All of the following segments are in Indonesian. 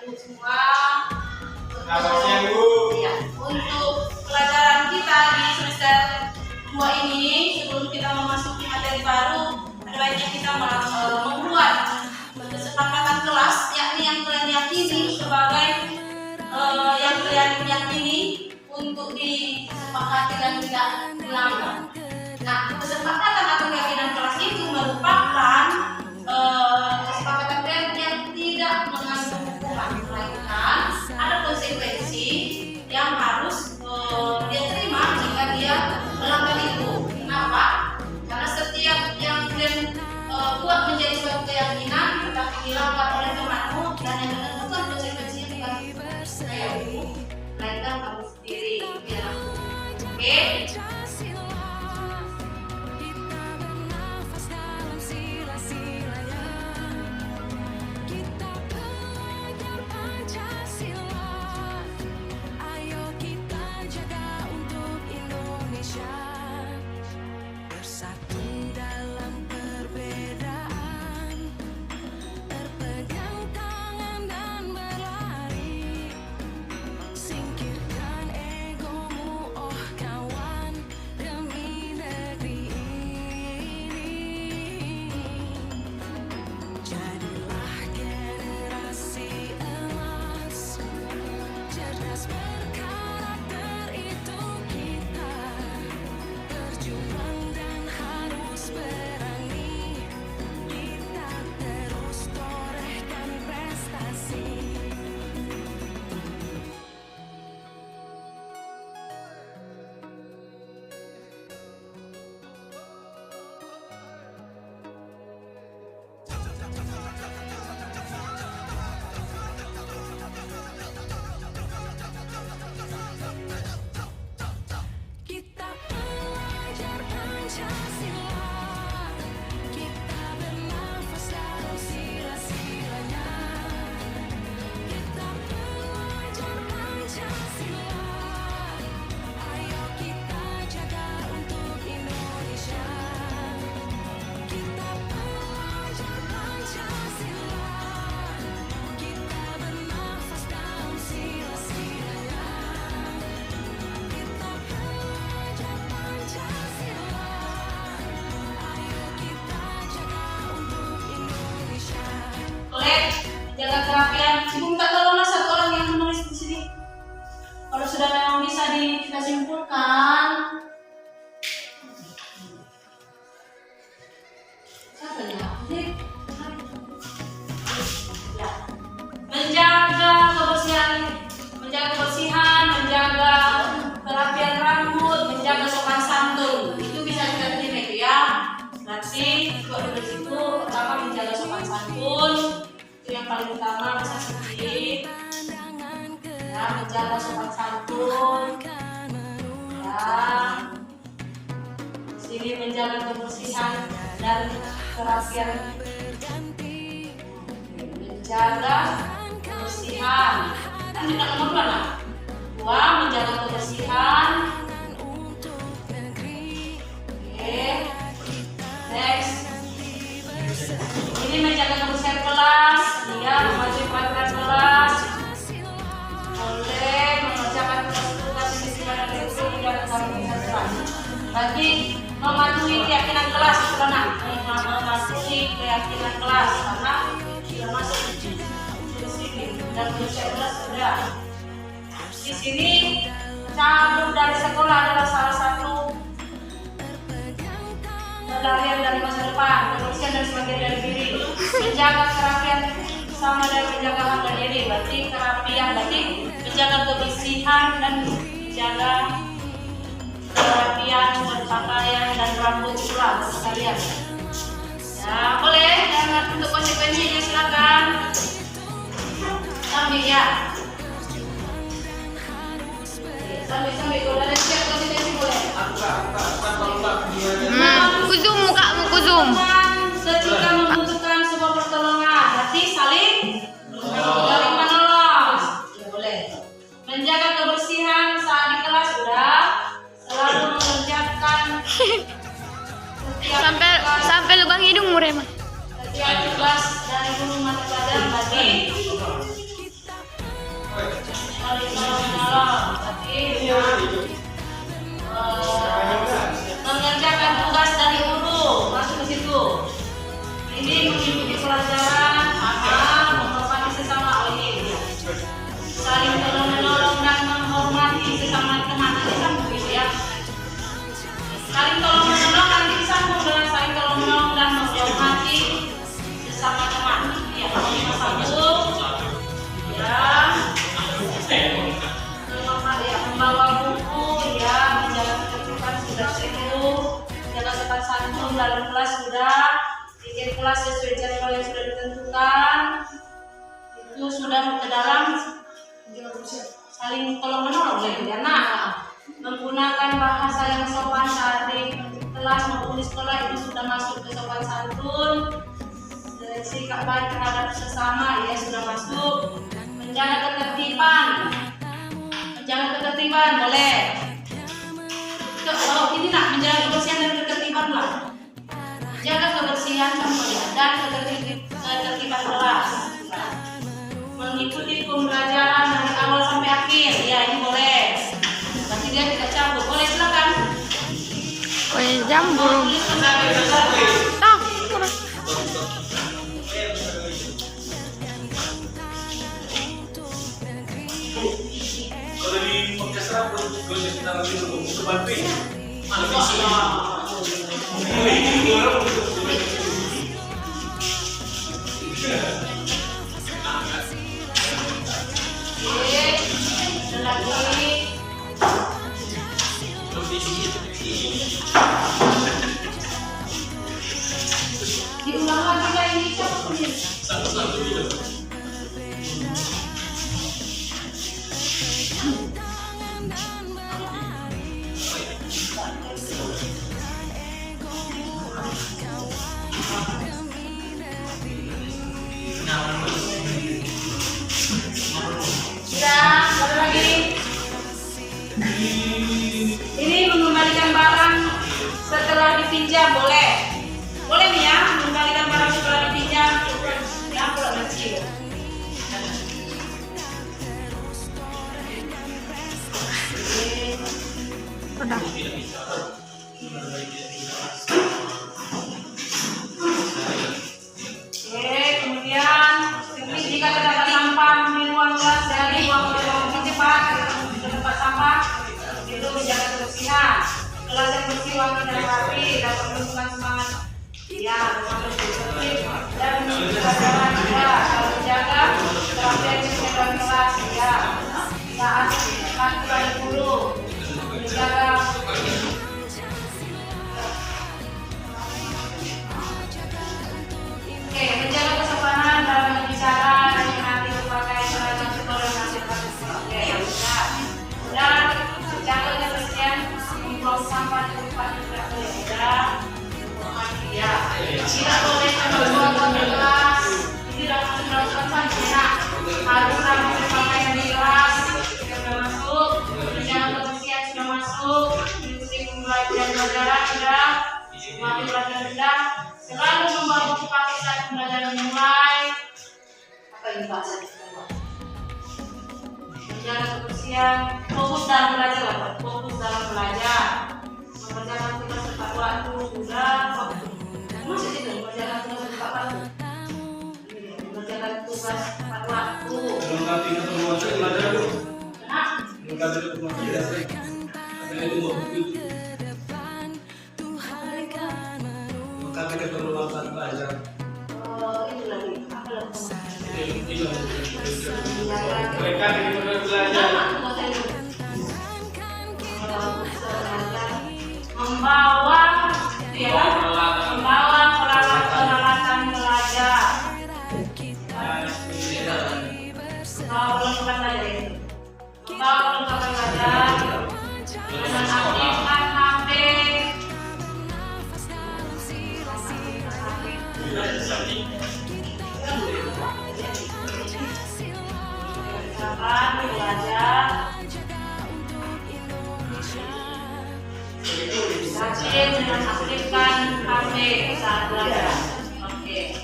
Ibu semua. Untuk pelajaran kita di semester 2 ini, sebelum kita memasuki materi baru, ada baiknya kita membuat kesepakatan kelas, yakni yang kalian yakini sebagai yang kalian yakini untuk disepakati dan tidak dilanggar. Nah, kesepakatan atau keyakinan kelas itu merupakan kesepakatan kalian yang tidak mengandung hukuman, melainkan ada konsekuensi yang harus dia terima jika dia melanggar itu. Kenapa? Karena setiap yang kalian buat menjadi suatu keyakinan tetapi dilanggar oleh temanmu, dan yang menentukan konsekuensinya bukan saya ibu, melainkan kamu sendiri. Ya. Oke? Jaga kerapian. Ibu minta tolonglah satu orang yang menulis di sini. Kalau sudah memang bisa kita simpulkan. Siapa ya? Ya. Menjaga kebersihan, menjaga kerapian rambut, menjaga sopan santun. Itu bisa kita terima itu ya. Berarti kalau dari situ pertama menjaga sopan santun. Yang paling utama bisa sedikit ya, menjaga sopan santun ya, sini menjaga kebersihan dan kerapian, menjaga kebersihan dan tidak nomor berapa? 2. Menjaga kebersihan. Oke, next. Ini menjaga kebersihan kelas, dia mematuhi peraturan kelas, boleh mengerjakan tugas siswa dan guru dan kebersihan kelas. Berarti mematuhi keyakinan kelas, mematuhi keyakinan kelas karena termasuk disiplin dan kebersihan kelas sudah. Di sini cabut dari sekolah adalah salah satu pelarian dari masa depan, kebersihan dan sebagian dari diri. Menjaga kerapian sama dengan menjaga harga diri. Berarti kerapian, berarti menjaga kebersihan dan menjaga kerapian berpakaian dan rambut pula sekalian. Ya boleh. Dan untuk konsekuensinya silakan ambil ya. Sambil kalau ada siap konsekuensi boleh. Zoom mukamu, zoom. Ketika membutuhkan sebuah pertolongan, berarti saling menolong. Ya, boleh. Menjaga kebersihan saat di kelas sudah, selalu mengerjakan sampai lubang hidung muremah. Setiap tugas dari guru mata pelajaran berarti saling menolong. Berarti mengerjakan tugas dari guru, masuk ke situ. Ini mengikuti pelajaran, menghormati sesama. Oh ini saling menolong dan menghormati sesama teman. Ini sambung gitu ya. Saling tolong menolong nanti disambung dengan saling tolong menolong dan menghormati sesama teman. Ya, kalau sambung. Ya, membawa buku, ya, menjaga ketertiban sudah itu, jaga sopan santun dalam kelas sudah, bikin kelas sesuai jadwal yang sudah ditentukan, itu sudah ke dalam saling tolong menolong ya, nah, menggunakan bahasa yang sopan saat di kelas maupun di sekolah itu sudah masuk ke sopan santun, sikap baik terhadap sesama ya sudah masuk. Menjaga ketertiban boleh. Kalau ini nak menjaga kebersihan dan ketertiban lah. Jaga kebersihan contohnya dan ketertiban kelas. Mengikuti pembelajaran dari awal sampai akhir, ya ini boleh. Berarti dia tidak cabut, boleh silakan. Jambul. Tahu. Kalau di podcast apa kita lagi ke Banten, mana visi? Diulang lagi lah ini Satu-satu dulu. Sudah, ada lagi. Ini mengembalikan barang setelah dipinjam boleh. Boleh nih ya, mengembalikan barang setelah dipinjam. Ya, kalau kecil. Udah. Kemudian jika terdapat sampah di ruang kelas dari ruang cepat ke tempat sampah itu menjaga kebersihan. Kelas yang bersih, wangi dan rapi dapat menumbuhkan semangat ya sampai tertib dan pelajaran juga kalau menjaga kerapian kesehatan kelas ya saat aturan guru menjaga menjaga kesopanan dalam berbicara dan nanti berbagai seragam sekolah dan hasilkan oke yang benar dan menjaga kebersihan membuang sampah di tempat yang tidak boleh ya tidak boleh membuang di kelas ini dapat dilakukan saja harus ramah berpakaian di kelas sudah masuk menjaga kebersihan sudah masuk mengikuti pembelajaran sudah mati pelajaran sudah selalu membawa buku pakai saat pembelajaran dimulai. Apa ini bahasa kita? Menjaga kebersihan, fokus dalam belajar lah, fokus dalam belajar. Mengerjakan tugas tepat waktu sudah. Masih itu mengerjakan tugas tepat waktu. Mengerjakan tugas tepat waktu. Melengkapi keperluan belajar. Nah, Melengkapi keperluan belajar. Ada itu melengkapi keperluan belajar. itu lagi apa lagi? Mereka di belajar. Membawa peralatan belajar. Membawa perlengkapan belajar itu. Membawa perlengkapan belajar. Menonaktifkan HP. Perlengkapan belajar. Rajin menonaktifkan HP saat belajar. Oke.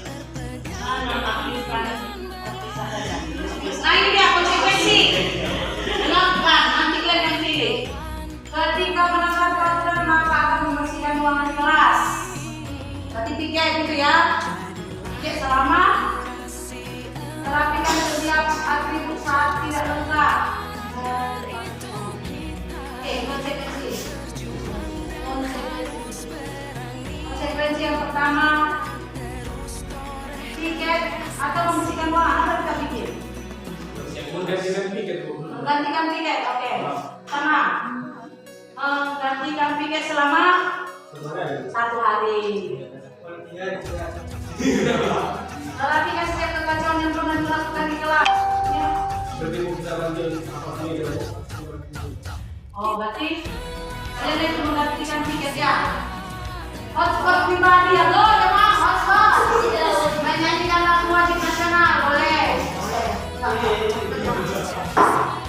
Menonaktifkan HP saat belajar. Nah ini dia konsekuensi. ketika melanggar peraturan maka akan membersihkan ruangan kelas. Berarti piket gitu ya. Piket selama merapikan setiap atribut saat tidak lengkap. Konsekuensi yang pertama, piket atau membersihkan ruangan. Apa kita pikir? Menggantikan piket, Bu. Menggantikan piket, oke. Sama. Menggantikan piket selama 1 hari. Merapikan setiap kekacauan yang pernah dilakukan di kelas. Ya. Berarti mau kita lanjut apa ini? Oh, berarti kalian itu menggantikan piket ya. Hotspot pribadi ya, lo ya mas, hotspot. Menyanyikan lagu wajib nasional, boleh.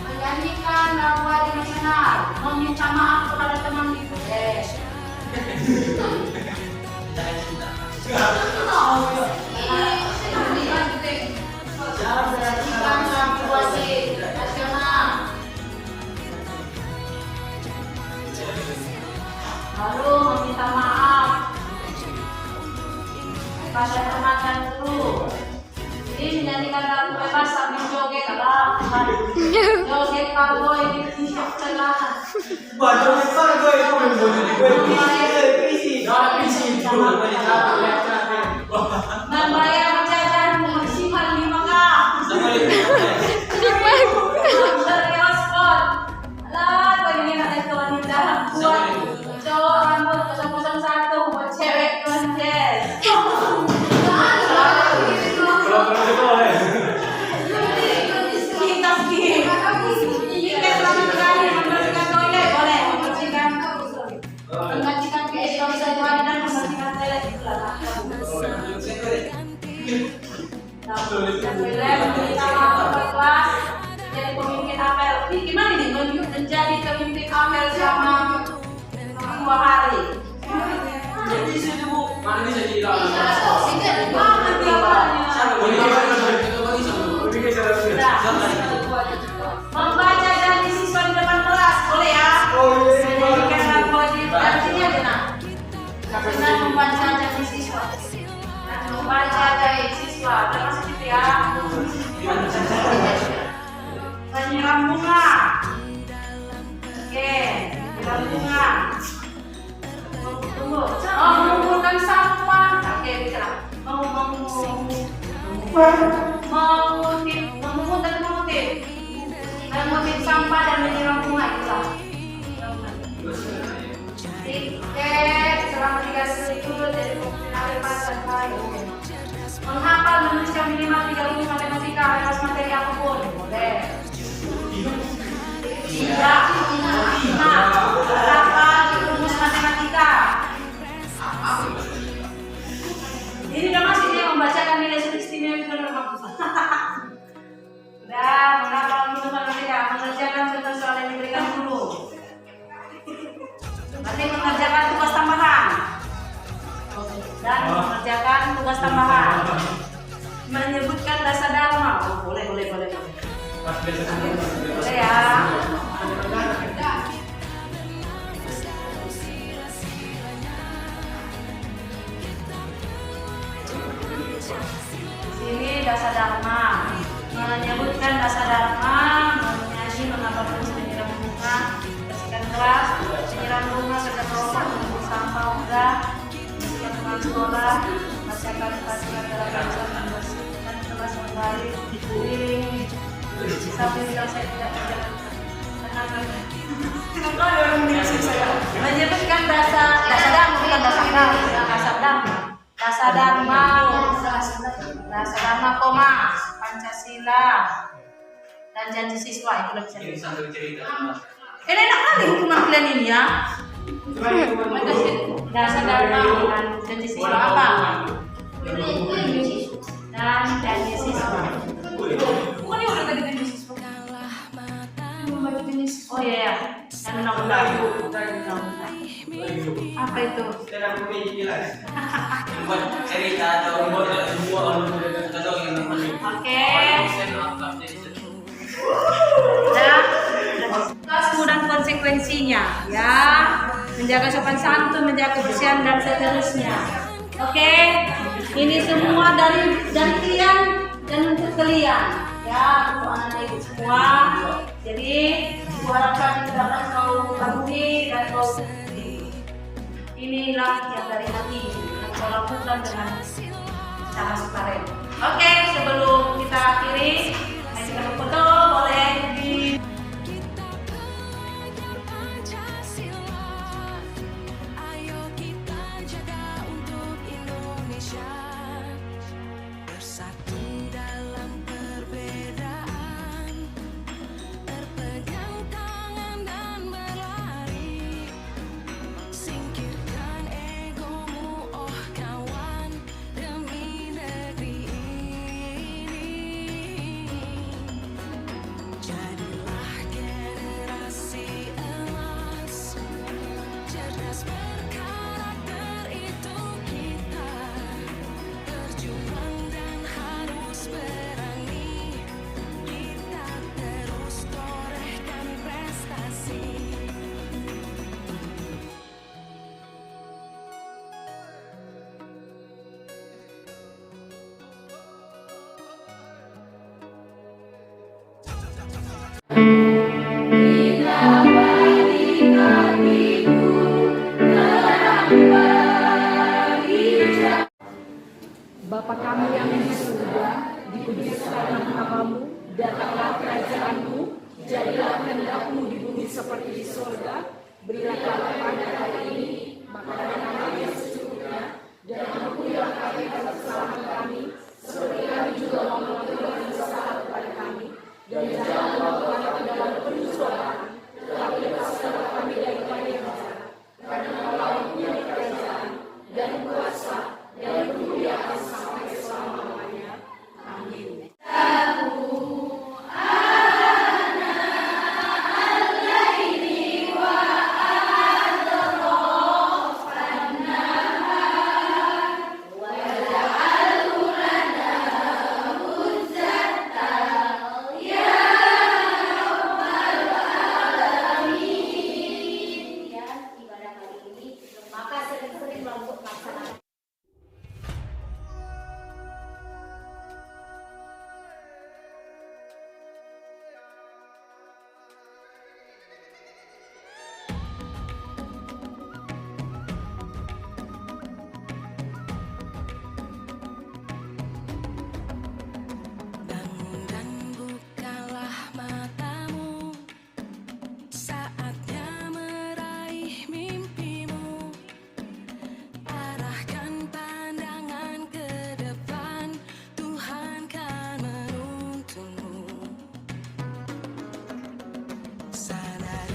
Menyanyikan lagu wajib nasional, meminta maaf kepada teman itu. Menyanyikan lagu wajib nasional. Lalu meminta maaf kepada teman dan guru. Jadi menyanyikan lagu bebas sambil joget lah. Joget kargo ini shock celana. Joget kargo itu Membayar jajan maksimal 5K. Dari hotspot. Alah, begini ada wanita buat cowok rambut 001 buat cewek kontes. Kita skip. Kita selalu sekali membersihkan toilet boleh, menggantikan PS kalau bisa jadi dan membersihkan toilet itu lah. Kita masuk ke kelas jadi pemimpin apel. Ini gimana nih menjadi pemimpin apel selama 2 hari? Membaca janji siswa di depan kelas boleh ya? Menyanyikan lagu wajib dan sini aja nak. Dengan membaca janji siswa. Membaca janji siswa, termasuk itu ya. Menyiram bunga. Oke, menyiram bunga. Tunggu. Oh, mengumpulkan sampah. Oke, bicara. Mengutip sampah dan menyiram bunga itu lah. Tiket selama 3 minggu jadi pembinaan pasar baik. Menghafal menuliskan minimal 3 rumus matematika bebas materi apapun boleh. Tidak. Berapa rumus matematika? Ini udah masih dia membacakan nilai istimewa itu benar bagus. Dan menghafal rumus matematika, mengerjakan contoh soal yang diberikan guru. Nanti mengerjakan tugas tambahan. Dan mengerjakan tugas tambahan. Menyebutkan dasar dharma. Oh, boleh. Boleh ya. Sini dasar dharma. Menyebutkan dasar dharma, menyanyi, menghafal rumus, menyiram bunga, bersihkan kelas, menyiram bunga, kerja kelompok, mengumpul sampah, udah, bersihkan teman sekolah, bacakan perhatian dalam bahasa, membersihkan kelas kembali, keliling, sambil selesai tidak berjalan. Menyebutkan dasar dharma, bukan dasar dharma, koma, Pancasila, dan janji siswa itu lebih serius. Ini enak kali hukuman kalian ini ya. Dasar dharma dan janji siswa apa? Dan janji siswa. Bukan ini udah tadi janji siswa. Oh iya ya. Dan undang-undang. Apa itu? Buat cerita atau buat Oke. Nah, kelas perilaku dan konsekuensinya, ya. Menjaga sopan santun, menjaga kebersihan dan seterusnya. Oke, ini semua dari kalian dan untuk kalian, ya, untuk anak-anak ibu semua. Jadi, ibu harapkan itu dapat kau pahami dan kau inilah yang dari hati yang kau lakukan dengan cara sukarela. Oke, sebelum kita akhiri, kita foto boleh di Bapa kami yang di surga, dikuduskanlah namamu, datanglah kerajaanmu, jadilah kehendak-Mu di bumi seperti di surga. Berilah kami pada hari ini makanan kami yang secukupnya, dan ampunilah kami atas kesalahan kami, seperti kami juga mengampuni orang yang bersalah kepada kami. Dan jangan membawa kami ke dalam pencobaan, tetapi lepaskanlah kami daripada yang jahat. Karena Engkau yang punya kerajaan dan kuasa dan kemuliaan sampai selama-lamanya. Amin.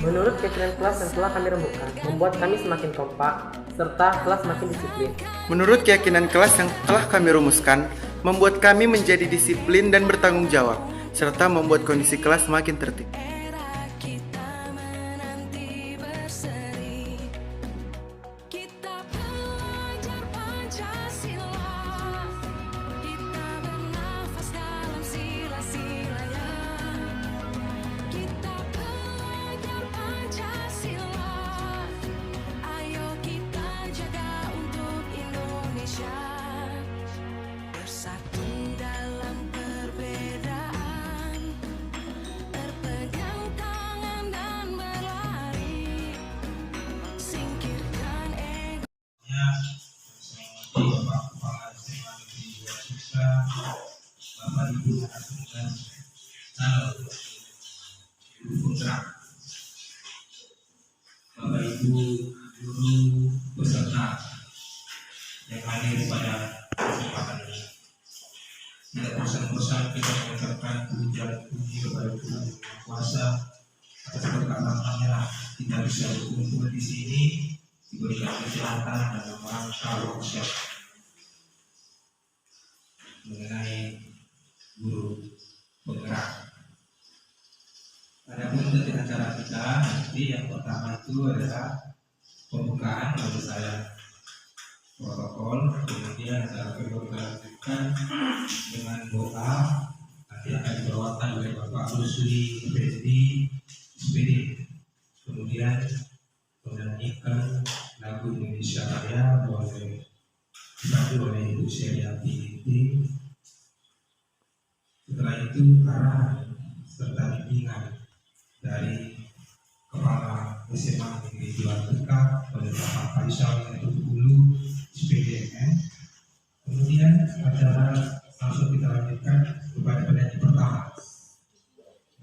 Menurut keyakinan kelas yang telah kami rembukan, membuat kami semakin kompak, serta kelas semakin disiplin. Menurut keyakinan kelas yang telah kami rumuskan, membuat kami menjadi disiplin dan bertanggung jawab, serta membuat kondisi kelas semakin tertib. Bapak Kepala SMA Negeri 2 Suksa, Bapak Ibu anak tugas calon, Ibu Putra, Bapak Ibu guru peserta yang hadir pada kesempatan ini. Tidak bosan-bosan kita mengucapkan puji kepada Tuhan Yang Kuasa atas berkat-Nya kita bisa berkumpul di sini, diberikan kesehatan dalam rangka workshop mengenai guru penggerak. Adapun dari acara kita nanti yang pertama itu adalah pembukaan oleh saya protokol, kemudian acara kedua dilanjutkan dengan doa, nanti akan dibawakan oleh Bapak Rusli Fendi SPD kemudian menyanyikan lagu Indonesia Raya dipandu oleh Ibu Seri Binti. Setelah itu arahan serta bimbingan dari Kepala SMA Negeri Juara oleh Bapak Faisal yaitu Hulu SPDMN. Kemudian acara langsung kita lanjutkan kepada penyanyi pertama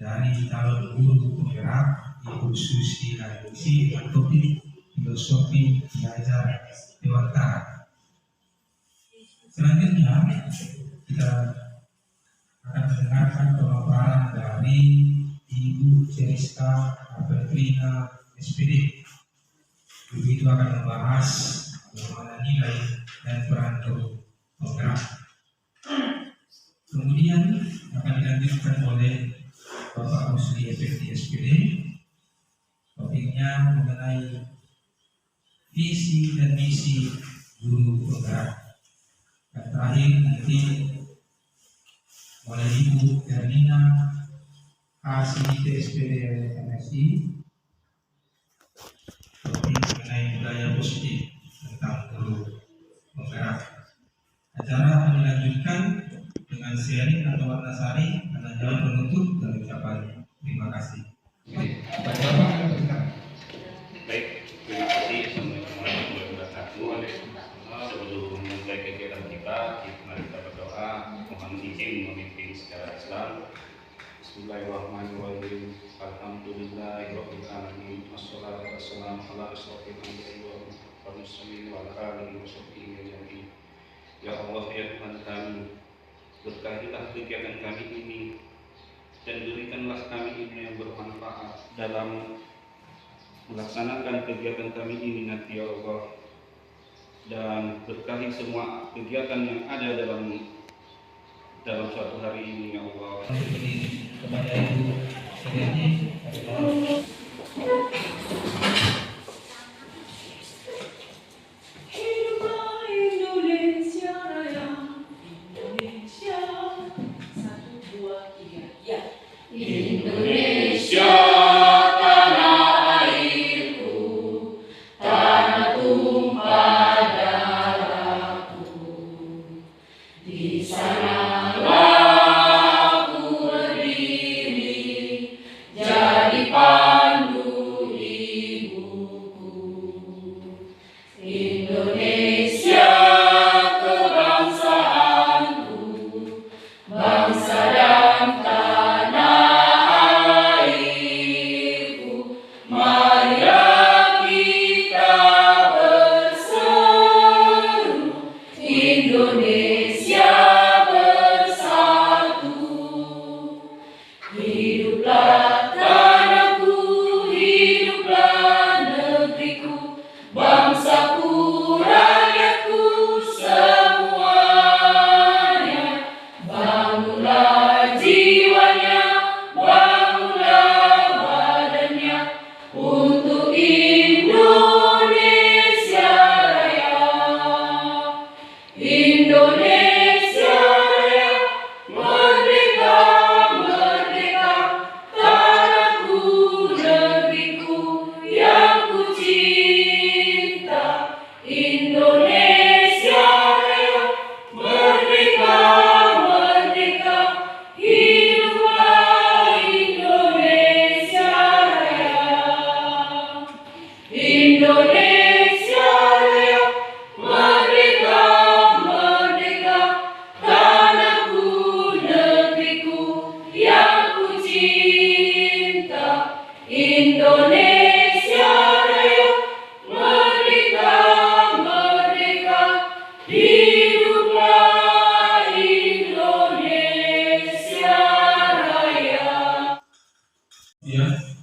dari calon guru penggerak Ibu Susi Naisi dengan topik filosofi belajar dewantara. Selanjutnya kita akan mendengarkan pemaparan dari Ibu Ceriska Apetrina SPD. Ibu itu akan membahas bagaimana nilai dan peran guru penggerak. Kemudian akan dilanjutkan oleh Bapak Musli FFD SPD. Topiknya mengenai visi dan misi guru penggerak. Dan terakhir nanti oleh Ibu Hermina ACIT SPD MSI. Topik mengenai budaya positif tentang guru penggerak. Acara akan dilanjutkan dengan sharing atau warna sari karena jalan penutup dan ucapan terima kasih. Baik, terima kasih. Assalamualaikum warahmatullahi wabarakatuh. Sebelum memulai kegiatan kita mari kita berdoa. Mohon izin memimpin secara Islam. Bismillahirrahmanirrahim. Alhamdulillahirabbil alamin. Wassalatu wassalamu ala asyrofil anbiya'i wal mursalin wa ala alihi washabbihi ajma'in. Ya Allah, ya Tuhan kami, berkahilah kegiatan kami ini dan berikanlah kami ilmu yang bermanfaat dalam melaksanakan kegiatan kami ini nanti ya Allah, dan berkahi semua kegiatan yang ada dalam suatu hari ini ya Allah. Kepada Ibu Seri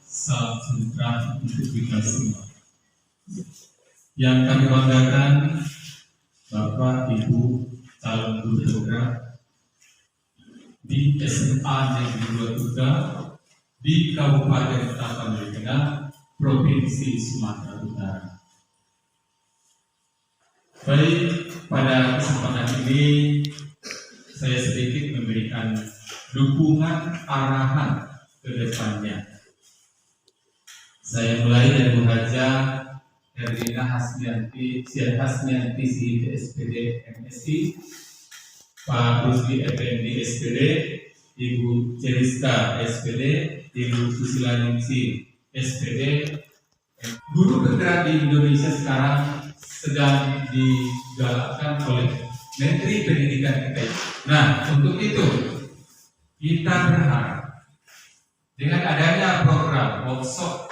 Salam sejahtera untuk kita semua. Yang kami banggakan, Bapak Ibu calon guru penggerak di SMA Negeri 23 di Kabupaten Tapanuli, Provinsi Sumatera Utara. Baik, pada kesempatan ini saya sedikit memberikan dukungan arahan ke depannya. Saya mulai dari Bu Haja Herlina Hasnianti CIT SPD MSI, Pak Rusli Effendi SPD, Ibu Ceriska SPD, Ibu Susila Ningsi SPD. Guru bergerak di Indonesia sekarang sedang digalakkan oleh Menteri Pendidikan kita. Nah, untuk itu kita berharap dengan adanya program workshop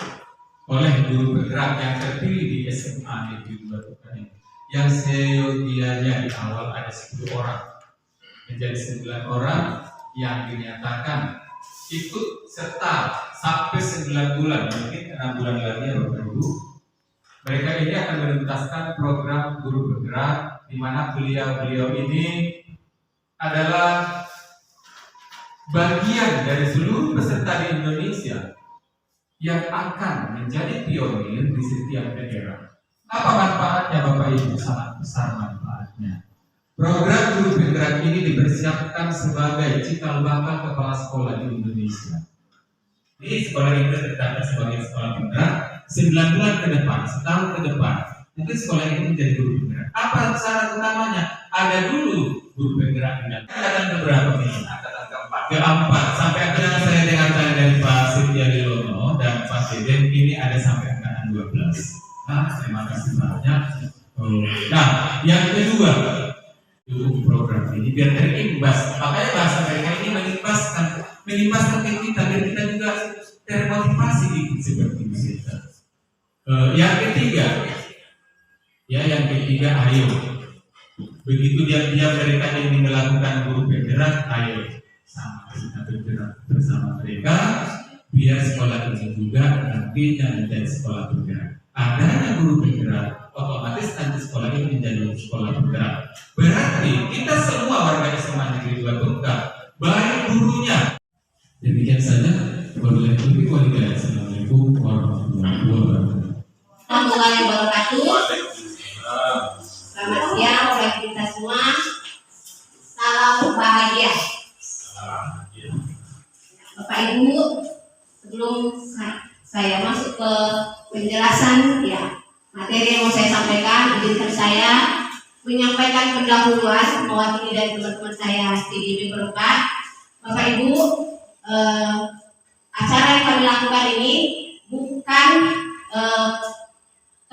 oleh guru bergerak yang terpilih di SMA Negeri 2 Tukan ini, yang seyogianya di awal ada 10 orang menjadi 9 orang yang dinyatakan ikut serta sampai 9 bulan, mungkin 6 bulan lagi ya Bapak Ibu. Mereka ini akan menuntaskan program guru bergerak, di mana beliau ini adalah bagian dari seluruh peserta di Indonesia yang akan menjadi pionir di setiap daerah. Apa manfaatnya Bapak Ibu? Sangat besar manfaatnya. Program guru bergerak ini dipersiapkan sebagai cikal bakal kepala sekolah di Indonesia. Ini sekolah ini terdaftar sebagai sekolah bergerak 9 bulan ke depan, setahun ke depan, mungkin sekolah ini menjadi guru bergerak. Apa syarat utamanya? Ada dulu guru bergerak ini. Angkatan keberapa ini? Angkatan keempat. Sampai akhirnya saya dengarkan dari Pak Setiadilono dan Pak Deden, ini ada sampai angkatan 12. Nah, terima kasih banyak. Nah, yang kedua, dukung program ini biar terimbas. Makanya bahasa mereka ini mengimbaskan ke kita, biar kita juga termotivasi seperti itu. Yang ketiga, ayo. Begitu dia mereka ingin melakukan guru bergerak, ayo sama kita bergerak bersama mereka, biar sekolah ini juga nantinya menjadi sekolah bergerak. Adanya guru bergerak, otomatis nanti sekolah ini menjadi sekolah bergerak. Berarti kita semua warga SMA Negeri 2 Tukan, baik gurunya. Demikian saja. Assalamualaikum warahmatullahi wabarakatuh. Warahmatullahi wabarakatuh. Selamat siang bagi kita semua. Salam bahagia. Bapak Ibu, sebelum saya masuk ke penjelasan ya materi yang mau saya sampaikan, izinkan saya menyampaikan pendahuluan mewakili dari teman-teman saya di berempat. Bapak Ibu, acara yang kami lakukan ini bukan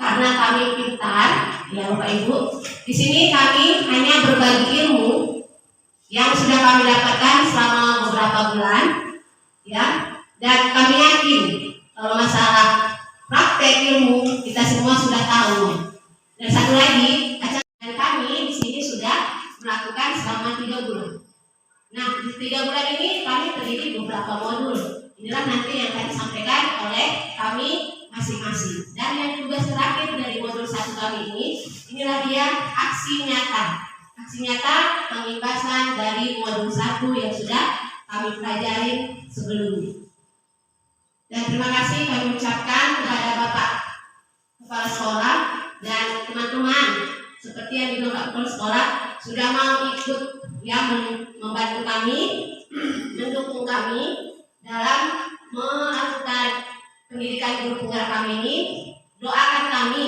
karena kami pintar, ya Bapak Ibu. Di sini kami hanya berbagi ilmu yang sudah kami dapatkan selama beberapa bulan, ya. Dan kami yakin kalau masalah praktek ilmu kita semua sudah tahu. Dan satu lagi, acara kami di sini sudah melakukan selama 3 bulan. Nah, di 3 bulan ini kami terdiri beberapa modul. Inilah nanti yang akan disampaikan oleh kami masing-masing. Dan yang tugas terakhir dari modul 1 kami ini, inilah dia aksi nyata. Aksi nyata pengimbasan dari modul 1 yang sudah kami pelajari sebelumnya. Dan terima kasih kami ucapkan kepada Bapak Kepala Sekolah dan teman-teman seperti yang dibilang Kepala Sekolah sudah mau ikut yang membantu kami, mendukung kami dalam melakukan pendidikan guru penggerak kami ini. Doakan kami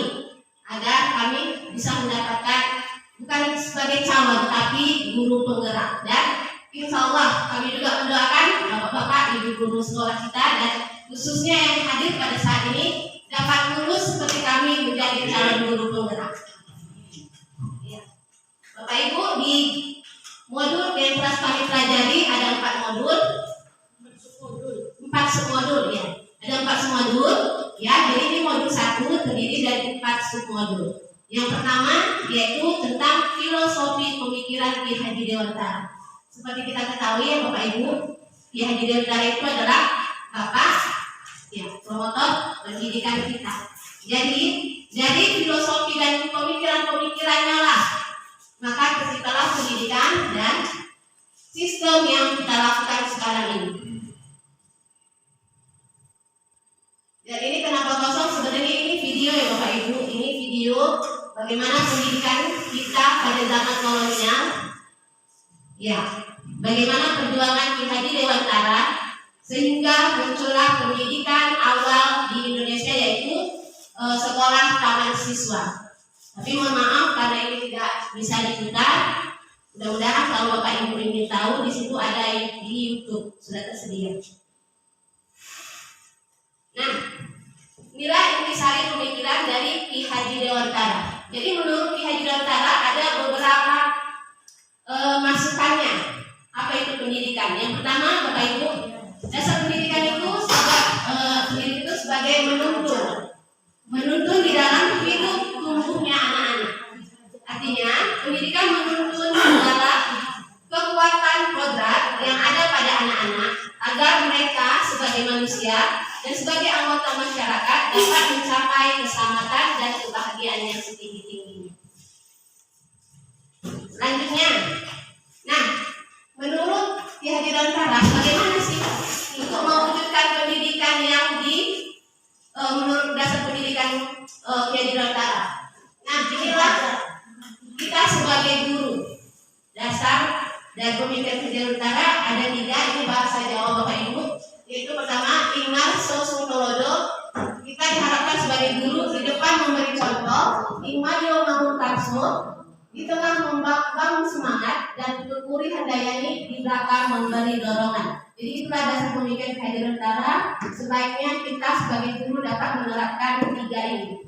agar kami bisa mendapatkan bukan sebagai calon tapi guru penggerak, dan insya Allah kami juga mendoakan bapak-bapak ibu guru sekolah kita dan khususnya yang hadir pada saat ini dapat lulus seperti kami menjadi calon guru penggerak. Ya. Bapak Ibu, di modul yang telah kami pelajari ada 4 modul, 4 submodul ya. Ada 4 submodul ya. Jadi ini modul 1 terdiri dari 4 submodul. Yang pertama yaitu tentang filosofi pemikiran Ki Haji Dewantara. Seperti kita ketahui ya Bapak Ibu, Ki Haji Dewantara itu adalah bapak ya, promotor pendidikan kita. Jadi filosofi dan pemikiran-pemikirannya lah maka terciptalah pendidikan dan sistem yang kita lakukan sekarang ini. Dan ini kenapa kosong? Sebenarnya ini video ya Bapak Ibu, ini video bagaimana pendidikan kita pada zaman kolonial. Ya, bagaimana perjuangan Ki Haji Dewantara sehingga muncullah pendidikan awal di Indonesia yaitu sekolah taman siswa. Tapi mohon maaf karena ini tidak bisa diputar. Mudah-mudahan kalau Bapak Ibu ingin tahu di situ ada di YouTube sudah tersedia. Nah, inilah intisari pemikiran dari Ki Haji Dewantara. Jadi menurut Ki Haji Dewantara ada beberapa masukannya. Apa itu pendidikan? Yang pertama, Bapak Ibu, dasar pendidikan itu sebagai menuntun di dalam hidup tumbuhnya anak-anak. Artinya, pendidikan menuntun segala kekuatan kodrat yang ada pada anak-anak agar mereka sebagai manusia dan sebagai anggota masyarakat dapat mencapai keselamatan dan kebahagiaan yang setinggi-tingginya. Selanjutnya, nah, menurut Ki Haji Dewantara, bagaimana sih untuk mewujudkan pendidikan yang menurut dasar pendidikan Ki Haji Dewantara? Nah, inilah kita sebagai guru dasar dan pemikiran Ki Haji Dewantara ada 3, ini bahasa Jawa Bapak Ibu, yaitu pertama Ingmar Sosungtolodo. Kita diharapkan sebagai guru di depan memberi contoh, Ingmario Mangunkarso di tengah membangun semangat, dan Tukuri Handayani di belakang memberi dorongan. Jadi itulah dasar pemikiran Ki Haji Dewantara. Sebaiknya kita sebagai guru dapat menerapkan 3 ini.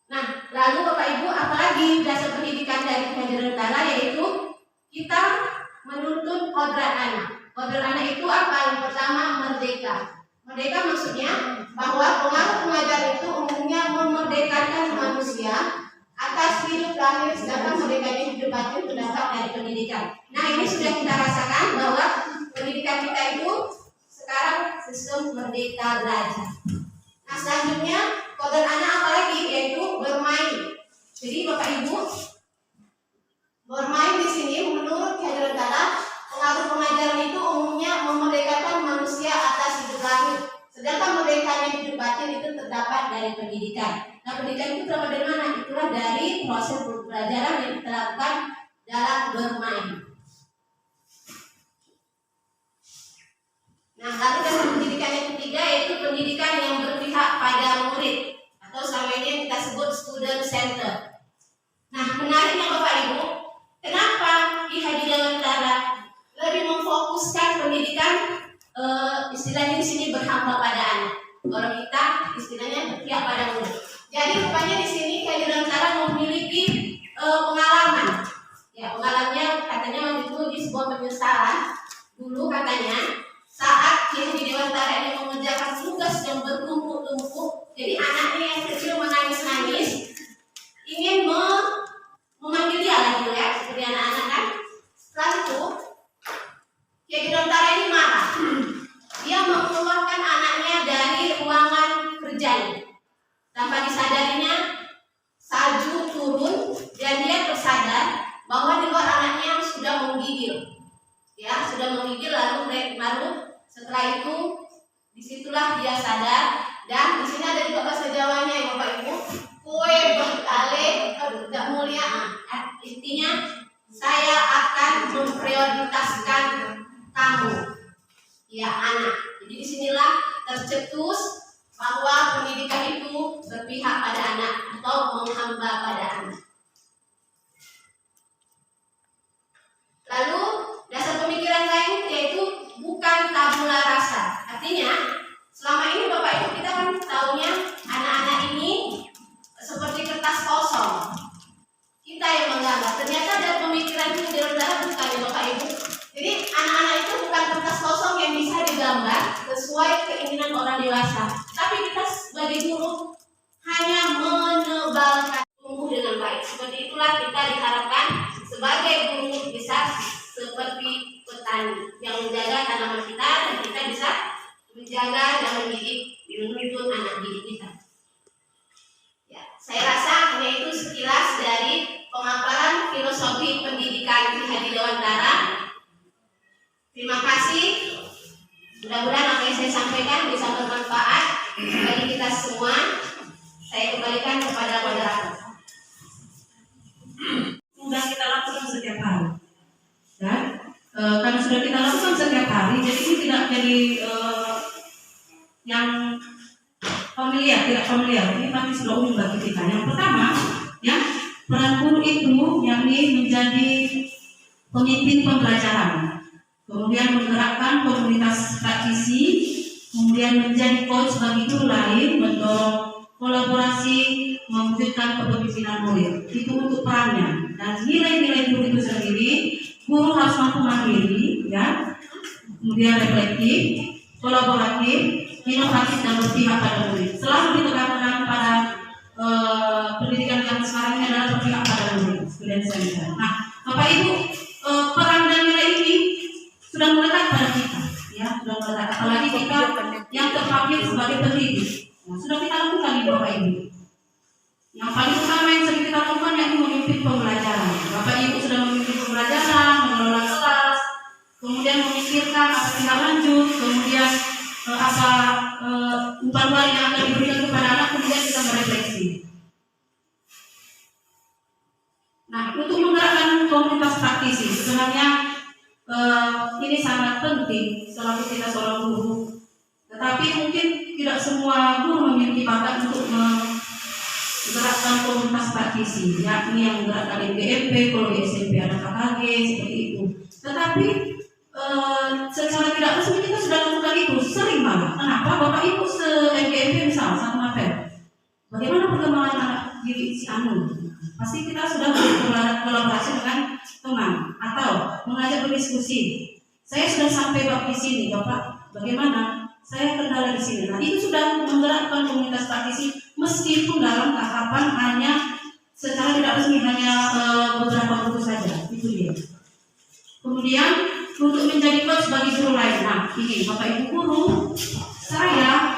Nah, lalu Bapak Ibu, apalagi dasar pendidikan dari Ki Haji Dewantara, yaitu kita menuntun kodrat anak. Kodrat anak itu apa? Yang pertama, merdeka. Merdeka maksudnya bahwa pengaruh pengajar itu umumnya memerdekakan manusia atas hidup lahir, sedangkan merdekanya hidup batin terdapat dari pendidikan. Nah, ini sudah kita rasakan bahwa pendidikan kita itu sekarang sistem merdeka belajar. Nah, selanjutnya kodrat anak apalagi, yaitu bermain. Jadi Bapak Ibu, bermain di sini menurut Ki Haji Dewantara, pengaruh pengajaran itu umumnya memerdekakan manusia atas hidup lahir, sedangkan merdekanya hidup batin itu terdapat dari pendidikan. Nah, pendidikan itu terdapat dari mana? Itulah dari proses pembelajaran yang kita lakukan dalam bermain. Nah, lalu dasar pendidikan yang ketiga yaitu pendidikan yang berpihak pada murid, atau selama ini yang kita sebut student center. Nah, menariknya Bapak Ibu, kenapa Ki Haji Dewantara lebih memfokuskan pendidikan, istilahnya di sini berhamba pada anak. Kalau kita istilahnya berpihak pada murid. Jadi rupanya di sini Ki Haji Dewantara memiliki pengalaman. Ya, pengalamannya katanya waktu itu di sebuah penyesalan. Dulu katanya saat Ki Haji Dewantara ini mengerjakan tugas yang bertumpuk-tumpuk, jadi anaknya yang kecil menangis-nangis, ingin memanggil dia lagi ya, seperti anak-anak kan. Setelah itu Ki Haji Dewantara ini marah. Dia mengeluarkan anaknya dari ruangan kerjanya. Tanpa disadarinya salju turun dan dia tersadar bahwa di luar anaknya sudah menggigil. Ya, sudah menggigil lalu setelah itu disitulah dia sadar. Dan di sini ada juga bahasa Jawanya ya Bapak Ibu. Kue berkale tidak mulia. Intinya saya akan memprioritaskan kamu, ya anak. Jadi disinilah tercetus bahwa pendidikan itu berpihak pada anak atau menghamba pada anak. Lalu dasar pemikiran lain yaitu bukan tabula rasa. Artinya selama ini Bapak Ibu kita kan tahunya anak-anak ini seperti kertas kosong. Kita yang menggambar. Ternyata ada pemikiran itu di antara bukan ya Bapak Ibu. Jadi anak-anak itu bukan kertas kosong yang bisa digambar sesuai keinginan orang dewasa. Tapi kita sebagai guru hanya menebalkan tumbuh dengan baik. Seperti itulah kita diharapkan sebagai guru bisa seperti petani yang menjaga tanaman kita, dan kita bisa menjaga dan mendidik, menuntun anak didik kita. Ya, saya rasa hanya itu sekilas dari pemaparan filosofi pendidikan Ki Haji Dewantara. Terima kasih. Mudah-mudahan apa yang saya sampaikan bisa bermanfaat bagi kita semua. Saya kembalikan kepada moderator. Sudah kita lakukan setiap hari, dan karena sudah kita lakukan setiap hari, Jadi ini tidak jadi yang familiar, tidak familiar. Ini pasti sudah umum bagi kita. Yang pertama, ya, peran guru itu yakni menjadi pemimpin pembelajaran, kemudian menggerakkan komunitas praktisi, kemudian menjadi coach bagi guru lain, mendorong kolaborasi, mewujudkan kepemimpinan murid. Itu untuk perannya. Dan nilai-nilai guru itu sendiri, guru harus mampu mandiri, ya, kemudian reflektif, kolaboratif, inovatif dan berpihak pada murid. Selalu ditekankan pada pendidikan yang sekarang ini adalah berpihak pada murid, student center. Nah, Bapak Ibu, peran dan nilai ini sudah melekat pada kita, ya, sudah melekat. Apalagi kita yang terpanggil sebagai pendidik, nah, sudah kita lakukan ini Bapak Ibu. Yang paling utama yang sering kita lakukan yaitu memimpin pembelajaran. Bapak Ibu sudah memimpin pembelajaran, mengelola kelas, kemudian memikirkan apa tindak lanjut, kemudian apa umpan balik yang akan diberikan kepada anak, kemudian kita merefleksi. Nah, untuk menggerakkan komunitas praktisi, sebenarnya ini sangat penting selalu kita seorang guru. Tetapi mungkin tidak semua guru memiliki bakat untuk menggerakkan komunitas praktisi, yakni yang menggerakkan MGMP, kalau di SMP ada KKG, seperti itu. Tetapi secara tidak resmi kita sudah lakukan itu sering banget. Kenapa? Bapak Ibu se-MGMP misal 1 Maret, bagaimana perkembangan anak didik si Anu? Pasti kita sudah berkolaborasi dengan teman atau mengajak berdiskusi. Saya sudah sampai bab di sini, Bapak, bagaimana? Saya kendala di sini. Nah, itu sudah menggerakkan komunitas praktisi meskipun dalam tahapan hanya secara tidak resmi, hanya beberapa buku saja. Itu dia. Kemudian untuk menjadi coach bagi guru lain. Nah, ini Bapak Ibu guru, saya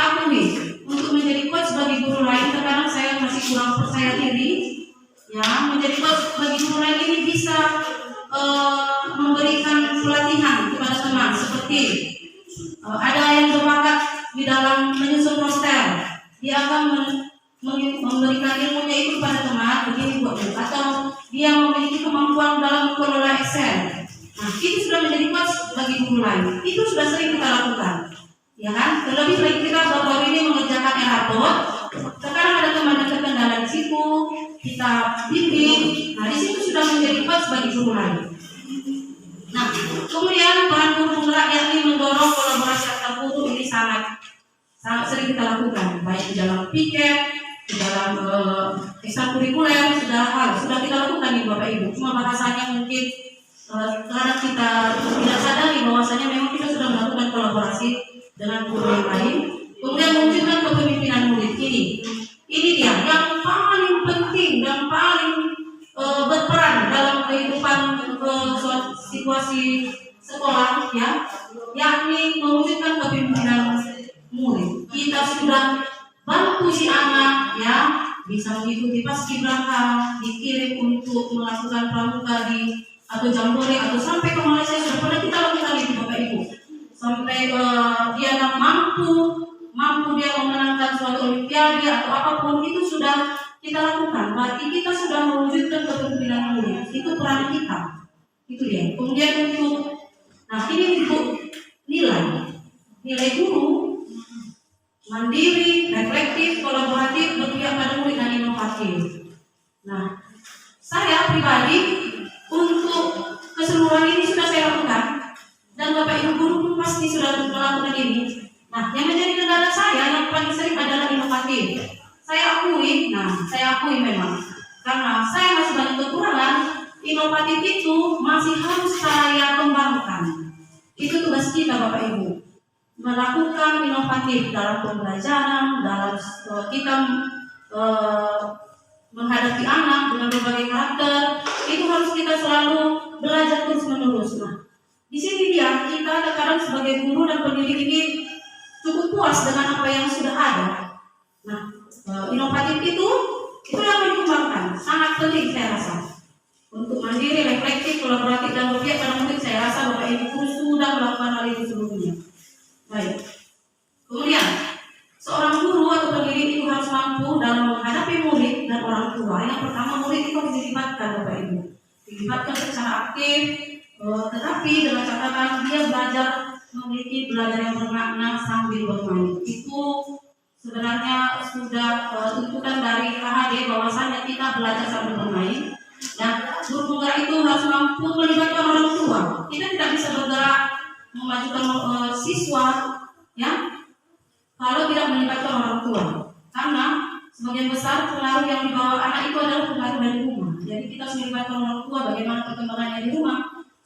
akui untuk menjadi coach bagi guru lain terkadang saya masih kurang percaya diri. Ya, menjadi coach bagi guru lain ini bisa memberikan pelatihan kepada teman, seperti ada yang berbakat di dalam menyusun poster, dia akan memberikan ilmunya itu kepada teman, begini buat, atau dia memiliki kemampuan dalam mengelola Excel. Nah, itu sudah menjadi coach bagi guru lain. Itu sudah sering kita lakukan, ya kan? Terlebih lagi kita baru ini mengerjakan e-raport. Sekarang ada teman yang terkendala di situ, kita bimbing. Nah, di situ sudah menjadi coach bagi guru lain. Nah, kemudian peran guru penggerak yakni mendorong kolaborasi antar guru ini sangat sering kita lakukan, baik di dalam piket, di dalam ekstrakurikuler, sudah kita lakukan nih Bapak Ibu. Cuma bahasanya mungkin karena kita tidak sadari bahwasanya memang kita sudah melakukan kolaborasi dengan guru yang lain. Kemudian munculkan kepemimpinan murid ini dia yang paling penting dan paling berperan dalam kehidupan situasi sekolah, ya, yakni mewujudkan kepemimpinan murid. Kita sudah bantu si anak, ya, bisa mengikuti paskibraka, dikirim untuk melakukan pramuka atau jambore atau sampai ke Malaysia sudah pernah kita lakukan itu Bapak Ibu. Sampai dia mampu dia memenangkan suatu olimpiade atau apapun itu sudah kita lakukan. Berarti kita sudah mewujudkan kepemimpinan murid. Itu peran kita. Itu dia. Kemudian ini untuk nilai guru mandiri, reflektif, kolaboratif, berpihak pada murid dan inovatif. Nah, saya pribadi untuk keseluruhan ini sudah saya lakukan dan Bapak Ibu guru pun pasti sudah melakukan ini. Nah, yang menjadi kendala saya yang paling sering adalah inovatif. Saya akui memang karena saya masih banyak kekurangan. Inovatif itu masih harus saya kembangkan. Itu tugas kita Bapak Ibu, melakukan inovatif dalam pembelajaran, dalam kita menghadapi anak dengan berbagai karakter. Itu harus kita selalu belajar terus menerus. Nah, di sini dia kita terkadang sebagai guru dan pendidik ini cukup puas dengan apa yang sudah ada. Nah, inovatif itu yang dikembangkan sangat penting saya rasa untuk mandiri, reflektif, kolaboratif dan berpihak pada murid. Saya rasa Bapak Ibu guru sudah melakukan hal itu sebelumnya. Baik. Kemudian seorang guru atau pendidik itu harus mampu dalam menghadapi murid dan orang tua. Yang pertama, murid itu harus dilibatkan Bapak Ibu, dilibatkan secara aktif, Tetapi dengan catatan dia memiliki belajar yang bermakna sambil bermain. Itu sebenarnya sudah tuntutan dari KHD bahwasanya kita belajar sambil bermain. Dan guru penggerak itu harus mampu melibatkan orang tua. Kita tidak bisa bergerak memajukan siswa, ya, kalau tidak melibatkan orang tua. Karena sebagian besar pengaruh yang dibawa anak itu adalah pengaruh dari rumah. Jadi kita harus melibatkan orang tua bagaimana perkembangannya di rumah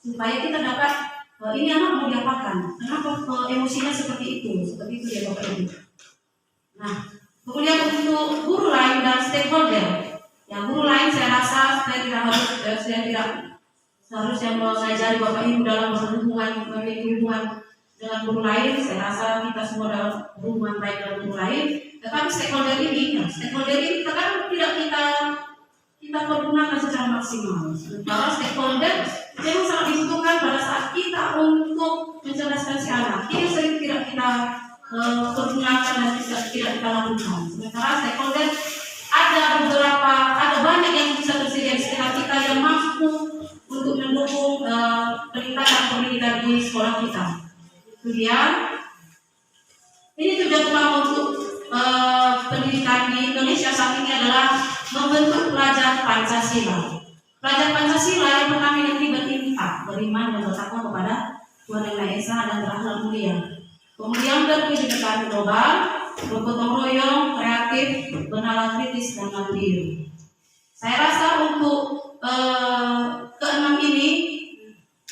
supaya kita dapat ini anak mau diapakan, kenapa emosinya seperti itu ya Bapak Ibu. Nah, kemudian untuk guru lain dan stakeholder, yang guru lain saya rasa saya tidak seharusnya mengajari Bapak Ibu dalam memiliki hubungan dengan guru lain. Saya rasa kita semua dalam hubungan baik dengan guru lain. Tetapi stakeholder ini kadang tidak kita pergunakan secara maksimal. Sementara stakeholder memang sangat dibutuhkan pada saat kita untuk mencerdaskan si anak. Ini sering tidak kita pergunakan dan tidak kita lakukan. Sementara stakeholder ada banyak yang bisa tersedia di sekitar kita yang mampu untuk mendukung peningkatan pendidikan di sekolah kita. Kemudian ini tujuan utama untuk pendidikan di Indonesia saat ini adalah membentuk pelajar Pancasila. Pelajar Pancasila yang pertama ini beriman dan bertakwa kepada Tuhan Yang Maha Esa dan berakhlak mulia. Kemudian berpendidikan global, bergotong royong, kreatif, bernalar kritis dan mandiri. Saya rasa untuk keenam ini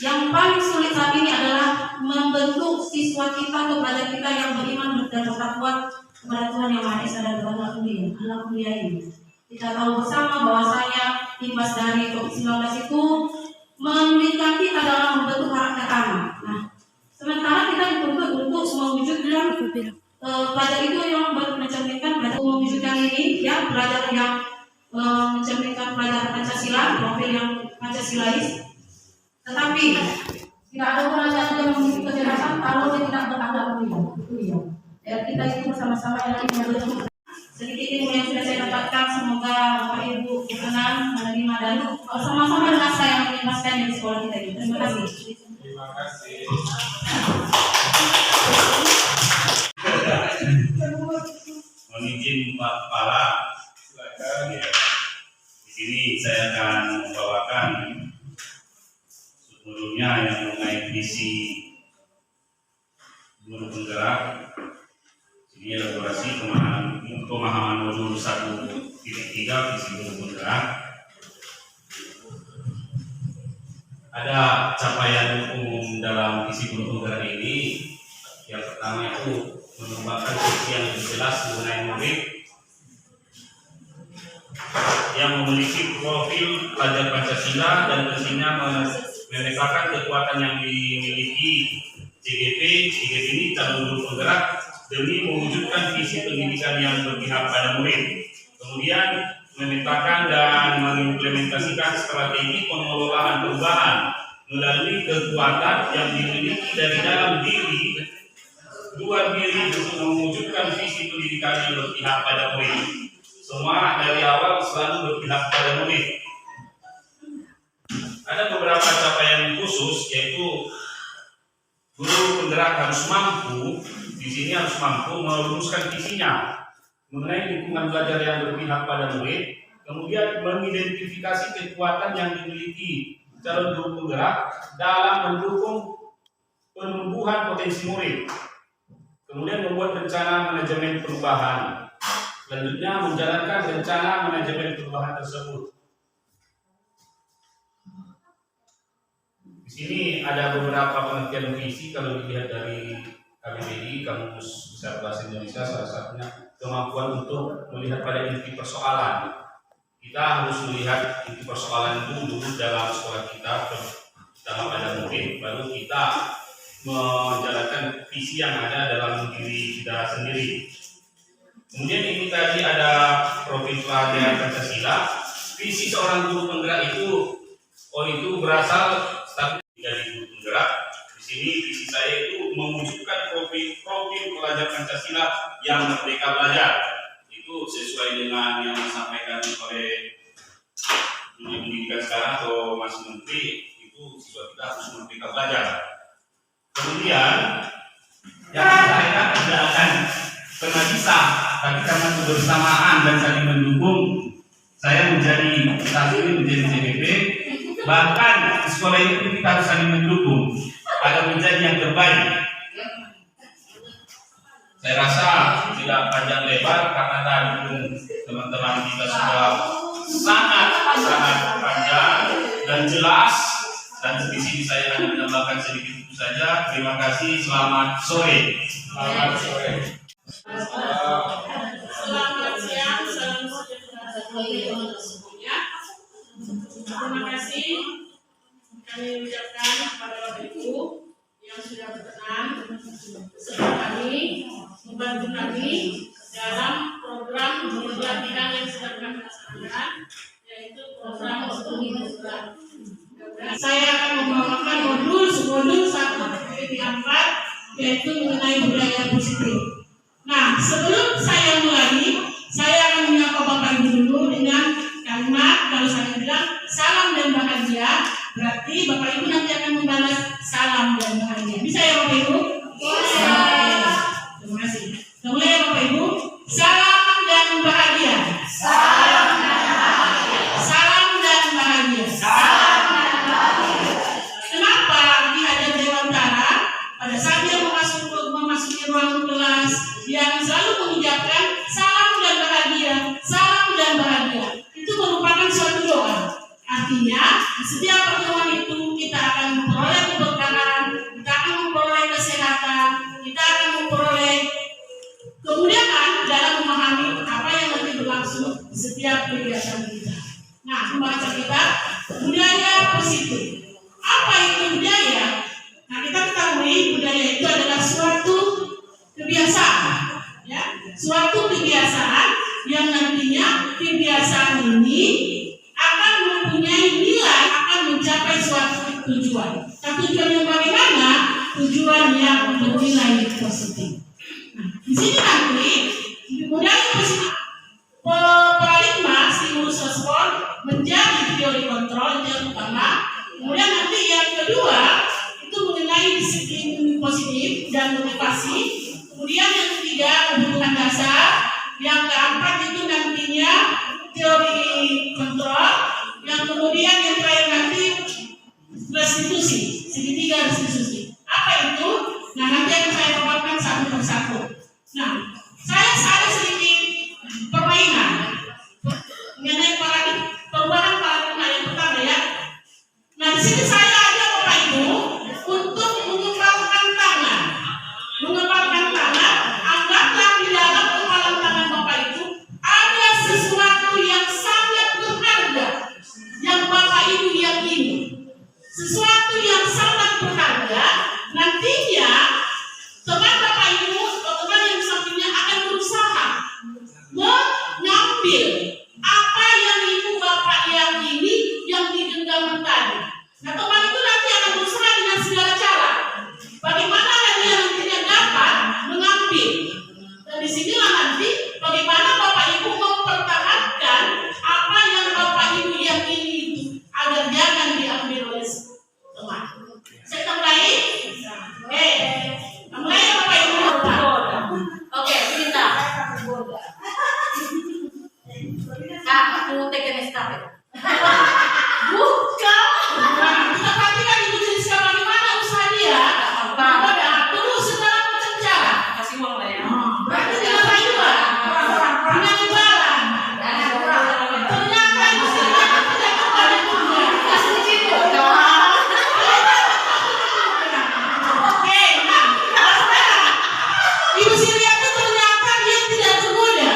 yang paling sulit saat ini adalah membentuk siswa kita atau pelajar kita yang beriman dan bertakwa kepada Tuhan Yang Maha Esa dan berakhlak mulia ini. Kita tahu bersama bahwasanya imbas dari COVID-19 itu menyulitkan kita dalam membentuk karakter anak. Nah, sementara kita dituntut untuk mewujudkan pelajar itu yang mencerminkan mewujudkan ini, ya, pelajar yang mencerminkan pelajar Pancasila, profil yang Pancasilais. Tetapi tidak ada pelajar yang memiliki kecerdasan kalau dia tidak berakhlak mulia. Itu ya. Ya, kita itu bersama-sama yang membentuk. Sedikit ilmu yang sudah saya dapatkan, semoga Bapak Ibu berkenan menerima dan bersama-sama dengan saya menjelaskannya di sekolah kita ini. Terima kasih. Terima kasih. Mohon izin Pak Kepala, silakan. Ya. Di sini saya akan membawakan sebelumnya yang mengenai visi guru penggerak. Ini elaborasi pemahaman modul 1.3 visi guru penggerak. Ada capaian umum dalam visi guru penggerak ini. Yang pertama itu mengembangkan visi yang lebih jelas mengenai murid yang memiliki profil pelajar Pancasila dan tentunya memetakan kekuatan yang dimiliki CGP ini calon guru penggerak demi mewujudkan visi pendidikan yang berpihak pada murid. Kemudian memetakan dan mengimplementasikan strategi pengelolaan perubahan melalui kekuatan yang dimiliki dari dalam diri luar diri untuk mewujudkan visi pendidikan yang berpihak pada murid. Semua dari awal selalu berpihak pada murid. Ada beberapa capaian khusus, yaitu guru penggerak harus mampu, di sini harus mampu meluruskan visinya mengenai lingkungan belajar yang berpihak pada murid, kemudian mengidentifikasi kekuatan yang dimiliki calon guru penggerak dalam mendukung penumbuhan potensi murid, kemudian membuat rencana manajemen perubahan, selanjutnya menjalankan rencana manajemen perubahan tersebut. Di sini ada beberapa pengertian visi kalau dilihat dari KBBI, Kamus Besar Bahasa Indonesia, salah satunya kemampuan untuk melihat pada inti persoalan. Kita harus melihat inti persoalan itu dulu dalam sekolah kita, dalam ada murid, baru kita menjalankan visi yang ada dalam diri kita sendiri. Kemudian ini tadi ada profil pelajar Pancasila. Visi seorang guru penggerak itu berasal dari guru penggerak. Di sini visi saya itu mewujudkan profil pelajar Pancasila yang merdeka belajar. Itu sesuai dengan yang disampaikan oleh Dunia Pendidikan sekarang atau Mas Menteri, itu siswa kita harus merdeka belajar. Kemudian yang saya tidak akan pernah bisa, tapi karena kebersamaan dan saling mendukung, saya menjadi saat ini menjadi CBP. Bahkan di sekolah ini kita harus saling mendukung agar menjadi yang terbaik. Saya rasa tidak panjang lebar karena tadi teman-teman kita sudah sangat panjang dan jelas, dan di sini saya hanya menambahkan sedikit itu saja. Terima kasih. Selamat sore. Selamat siang, salam sejahtera bagi teman-teman semuanya. Terima kasih kami ucapkan kepada Bapak Ibu yang sudah berkenan beserta kami membantu kami dalam program pelatihan yang sedang kami laksanakan, yaitu program studi program. Saya akan membawakan modul 1.4, yaitu mengenai budaya positif. Nah, sebelum saya mulai, saya akan menyapa Bapak Ibu dulu dengan kalimat, kalau saya bilang salam dan bahagia, berarti Bapak Ibu nanti akan membalas salam dan bahagia. Bisa ya Bapak Ibu? Bisa. Terima kasih. Mulai ya Bapak Ibu. Salam dan bahagia. Salam dan bahagia. Salam dan bahagia. Salam dan bahagia. Kenapa di hadiah Dewantara pada saat dia memasuki ruang kelas yang selalu mengucapkan salam dan bahagia, salam dan bahagia, itu merupakan suatu doa. Artinya setiap pertemuan itu kita akan memperoleh keberkahan, kita akan memperoleh kesehatan, kita akan memperoleh kemudahan dalam memahami apa yang nanti berlangsung di setiap kegiatan kita. Nah, pembahasan kita budaya positif. Apa itu budaya? Nah, kita ketahui budaya itu adalah suatu kebiasaan, ya, suatu kebiasaan yang nantinya kebiasaan ini akan mempunyai nilai, akan mencapai suatu tujuan. Nah, tujuan yang bagaimana? Tujuan yang bernilai positif. Nah, di sini nanti budaya positif, paradigma stimulus respon menjadi teori kontrol yang utama. Kemudian nanti yang kedua itu mengenai disiplin positif dan motivasi. Kemudian yang ketiga kebutuhan dasar. Yang keempat itu nantinya teori kontrol. Yang kemudian yang terakhir nanti restitusi, segitiga restitusi. Apa itu? Nah, nanti akan saya paparkan satu persatu. Nah, saya sedikit permainan mengenai perubahan paradigma yang pertama ya. Nah, di sini saya ajak Bapak Ibu untuk mengembangkan tangan. Mengembangkan tangan, anggaplah di dalam kepalan tangan Bapak Ibu ada sesuatu yang sangat berharga yang Bapak Ibu yakini. Sesuatu yang sangat berharga, nantinya teman Bapak Ibu atau teman yang sampingnya akan berusaha mengambil apa yang Ibu Bapak yakini yang digenggam tadi. Nah, teman itu nanti akan berusaha dengan segala cara. Bagaimana dia nantinya dapat mengambil. Dan disinilah nanti bagaimana Bapak Ibu mempertahankan apa yang Bapak Ibu yakini itu agar jangan diambil oleh teman. Saya mulai. Mulai ya Bapak Ibu. Oke, kita. Aku tekan estafet. Bukan. Kita perhatikan Ibu jenisnya bagaimana usaha dia. Terus segala macam cara. Kasih uang lah ya. Berarti dengan rayuan, dengan imbalan. Ternyata itu sebenarnya tidak kembali punya. Kasih di situ. Oke, nah, Ibu Siria itu ternyata dia tidak tergoda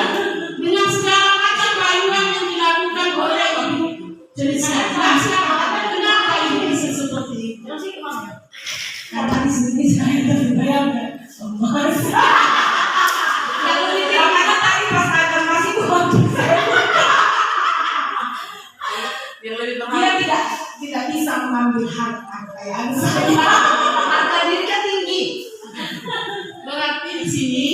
dengan segala macam rayuan yang dilakukan oleh Ibu jenisnya. Kenapa Ibu bisa seperti itu? Karena di sini saya terbayangkan emas. Karena tadi pas ada emas itu dia tidak bisa mengambil harta kekayaan saya. Harga dirinya tinggi. Berarti di sini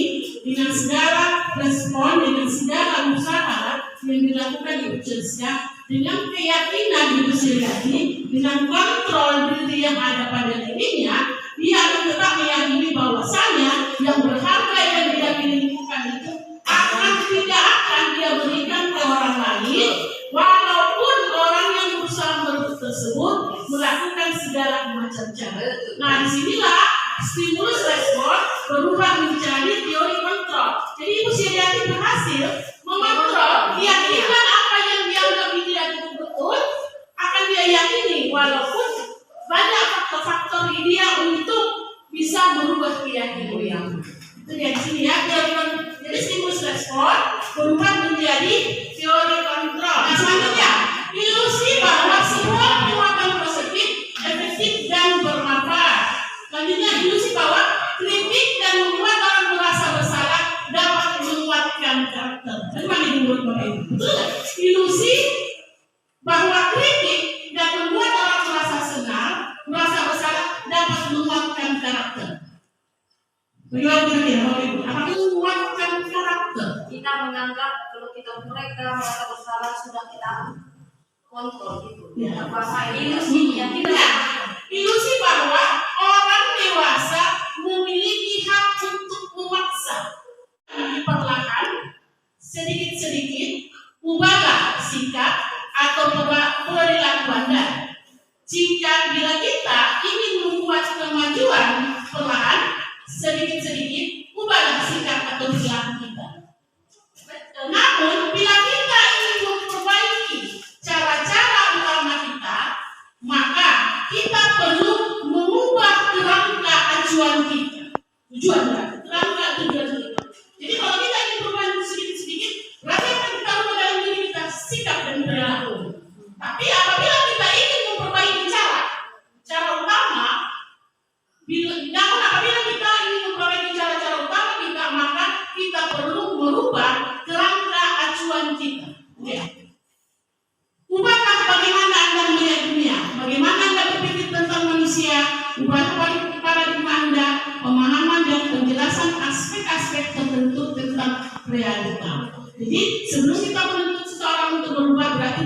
dengan segala respon, dengan segala usaha yang dilakukan Ibu jenisnya, dengan keyakinan diri sendiri, dengan kontrol diri yang ada pada dirinya, dia akan tetap meyakini bahwasanya yang berharga yang dia miliki itu tidak akan dia berikan ke orang lain, walaupun orang yang berusaha merebut tersebut melakukan segala macam cara. Nah, disinilah stimulus respon berubah menjadi teori kontrol. Jadi Ibu Suryati berhasil mengontrol keyakinan apa yang dia anggap tidak betul akan dia yakini, walaupun banyak faktor-faktor dia untuk bisa merubah keyakinan. Itu dia di sini ya, jadi stimulus respon berubah menjadi teori kontrol. Nah, selanjutnya ilusi bahwa semua perbuatan positif, efektif dan bermanfaat. Selanjutnya ilusi bahwa kritik dan membuat orang merasa bersalah dapat menguatkan karakter. Bagaimana menurut Bapak Ibu? Betul? Ilusi bahwa kritik dan membuat orang merasa senang, merasa bersalah dapat menguatkan karakter. Bagaimana kira-kira Bapak Ibu? Apakah menguatkan karakter? Kita menganggap kalau mereka merasa bersalah sudah kita kontrol gitu. Ya. Bahwa ilusi yang tidak. Ilusi bahwa orang dewasa memiliki hak untuk memaksa. Perlahan, sedikit-sedikit, ubahlah sikap atau perilaku Anda. Bila kita ingin membuat kemajuan perlahan, sedikit-sedikit, ubahlah sikap atau perilaku kita. Namun, bila kita ingin memperbaiki cara-cara utama kita, maka kita perlu mengubah kerangka acuan kita. Kerangka tujuan kita. Jadi kalau kita ingin berubah sedikit-sedikit, berarti akan kita ubah dalam diri kita sikap dan perilaku. Tapi apabila kita ingin memperbaiki cara utama, namun apabila kita ingin memperbaiki cara-cara utama kita, maka kita perlu merubah kerangka acuan kita. Ya. Ubahlah bagaimana Anda melihat dunia, bagaimana Anda berpikir tentang manusia, ubah paradigma Anda, pemahaman dan penjelasan aspek-aspek tertentu tentang realita. Jadi sebelum kita menuntut seseorang untuk berubah, berarti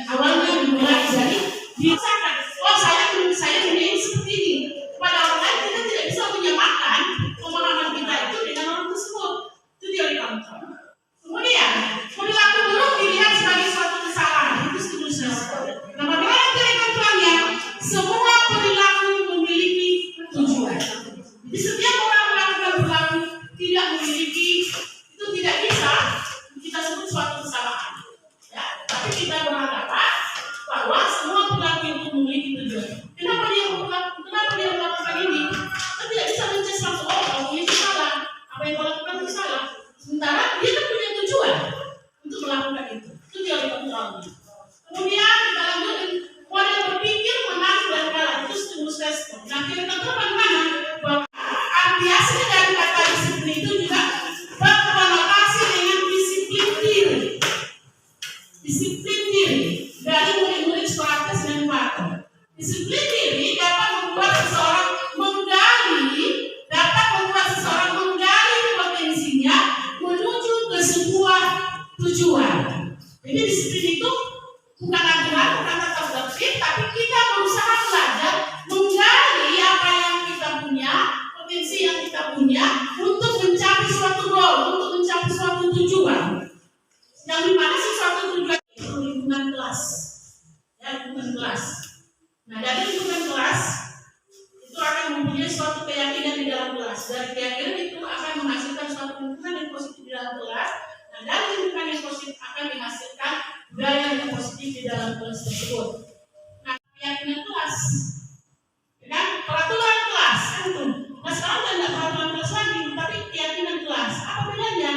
awalnya dimulai dari dirasakan, oh saya dunia ini seperti ini. Pada orang lain kita tidak bisa menyamakan pemahaman kita itu dengan orang tersebut. Itu teori kontrol. Kemudian perilaku buruk dilihat sebagai suatu kesalahan. Itu stimulus respon. Nah, bagaimana teori kontrolnya? Semua perilaku memiliki tujuan. Jadi setiap orang melakukan perilaku tidak memiliki, itu tidak bisa kita sebut suatu kesalahan. Ya, tapi kita beranggapan bahwa semua perilaku itu memiliki tujuan. Kenapa dia melakukan ini? Kita tidak bisa mencari langsung, oh kamu itu salah, apa yang kau lakukan itu salah. Sementara dia kan punya tujuan untuk melakukan itu. Itu teori kontrolnya. Kemudian kita lanjut dengan model berpikir menang dan kalah. Itu stimulus respon. Nah, teori kontrol bagaimana? Bahwa arti asli dari kata disiplin itu juga berkonotasi dengan disiplin diri. Disiplin diri dari murid-murid Sokrates dan Plato. Disiplin diri dapat membuat seseorang menggali potensinya menuju ke sebuah tujuan. Jadi disiplin itu bukan aturan, bukan tata tertib, tapi kita berusaha belajar menggali apa yang kita punya, potensi yang kita punya untuk mencapai suatu goal, untuk mencapai suatu tujuan. Yang dimana sih suatu tujuan itu lingkungan kelas, ya lingkungan kelas. Nah, dari lingkungan kelas itu akan mempunyai suatu keyakinan di dalam kelas. Dari keyakinan itu akan menghasilkan suatu lingkungan yang positif di dalam kelas. Nah, dari lingkungan yang positif akan menghasilkan budaya yang positif di dalam kelas tersebut. Nah, keyakinan kelas, kan peraturan kelas kan itu. Nah, sekarang tidak peraturan kelas lagi, tapi keyakinan kelas. Apa bedanya?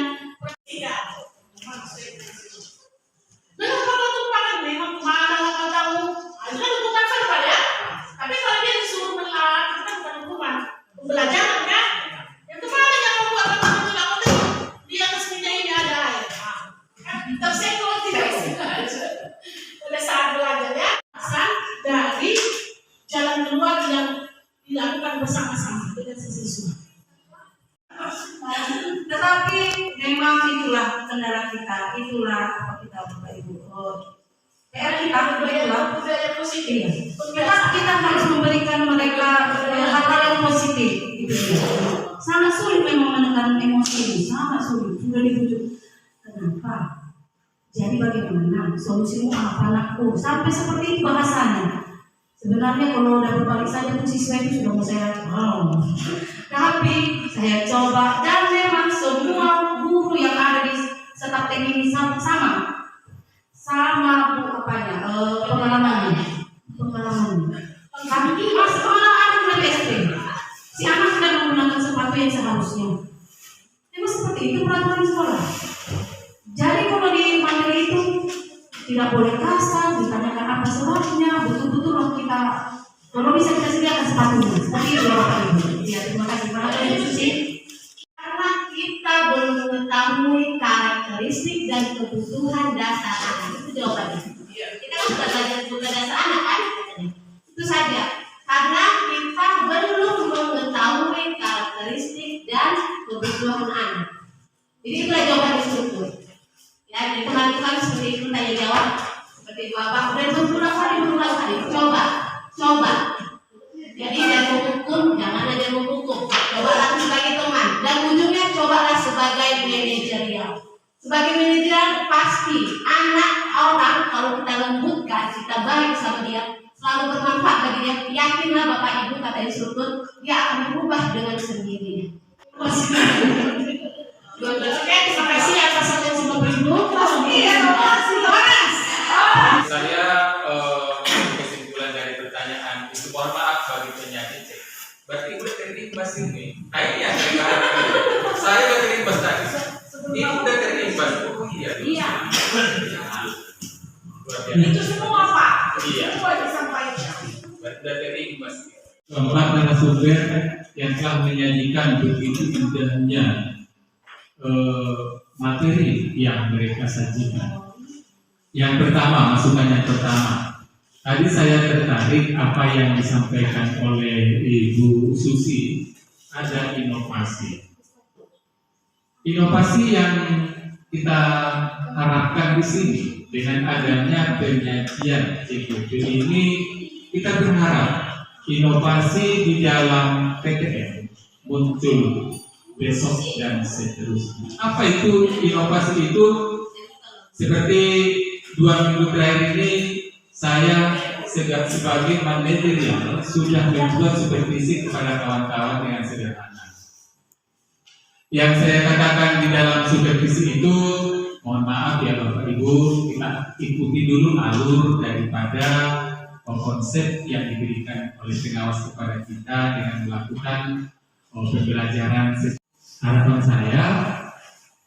Tidak. Dengan kalau tumpahkan memang kemana kamu, itu kan hukuman verbal ya. Tapi kalau dia disuruh melak, itu kan bukan hukuman, pembelajaran kan. Yang kemana yang membuat kamu tidak penting? Di atas meja ini ada air. Kan tersenggol tidak sengaja. Pada saat belajar ya. Iya. Kita harus memberikan mereka hal-hal yang positif. Gitu. Sangat sulit memang menekan emosi ini, sangat sulit. Sudah dibujuk. Kenapa? Jadi bagaimana? Solusimu apa anakku? Sampai seperti itu bahasanya. Sebenarnya kalau udah berbalik saja tuh siswa itu sudah mau saya tapi saya coba dan memang semua guru yang ada di Setak ini sama pengalamannya. Tapi masih anak udah SD, si anak sudah menggunakan sepatu yang seharusnya. Memang seperti itu peraturan sekolah. Jadi kalau di materi itu tidak boleh kasar, ditanyakan apa sebabnya, betul-betul kita kalau bisa kita sediakan sepatunya. Seperti itu Bapak Ibu. Ya, terima kasih Pak Susi. Karena kita belum mengetahui karakteristik dan kebutuhan dasar anak. Itu jawabannya. Kita kan sudah belajar kebutuhan dasar anak kan? Itu saja. Karena kita belum mengetahui karakteristik dan kebutuhan anak. Jadi itulah jawaban instruktur. Ya, jadi teman-teman seperti itu tanya jawab seperti itu apa? Dan berulang kali. Coba. Jadi jangan menghukum, jangan aja menghukum. Cobalah sebagai teman dan ujungnya cobalah sebagai manajerial. Sebagai manajerial pasti anak orang kalau kita lembutkan, kita baik sama dia, selalu bermanfaat bagi dia. Yakinlah Bapak Ibu kata instruktur, dia akan berubah dengan sendirinya. Oke, terima kasih atas semua Ibu. Saya kesimpulan dari pertanyaan itu, mohon maaf bagi penyanyi cek. Berarti udah terimbas ini. Nah ini yang saya udah terimbas tadi. Ini udah terimbas. Oh iya. Iya. Itu semua Pak. Iya. Semua disampaikan. Berarti udah terimbas. Keempat narasumber yang telah menyajikan begitu indahnya materi yang mereka sajikan. Yang pertama, masukan yang pertama. Tadi saya tertarik apa yang disampaikan oleh Ibu Susi, ada inovasi. Inovasi yang kita harapkan di sini dengan adanya penyajian CPP ini, kita berharap inovasi di dalam PTN muncul besok dan seterusnya. Apa itu inovasi itu? Seperti 2 minggu terakhir ini saya sebagai manajerial sudah membuat supervisi kepada kawan-kawan dengan sederhana. Yang saya katakan di dalam supervisi itu, mohon maaf ya Bapak Ibu, kita ikuti dulu alur daripada konsep yang diberikan oleh pengawas kepada kita dengan melakukan pembelajaran. Harapan saya,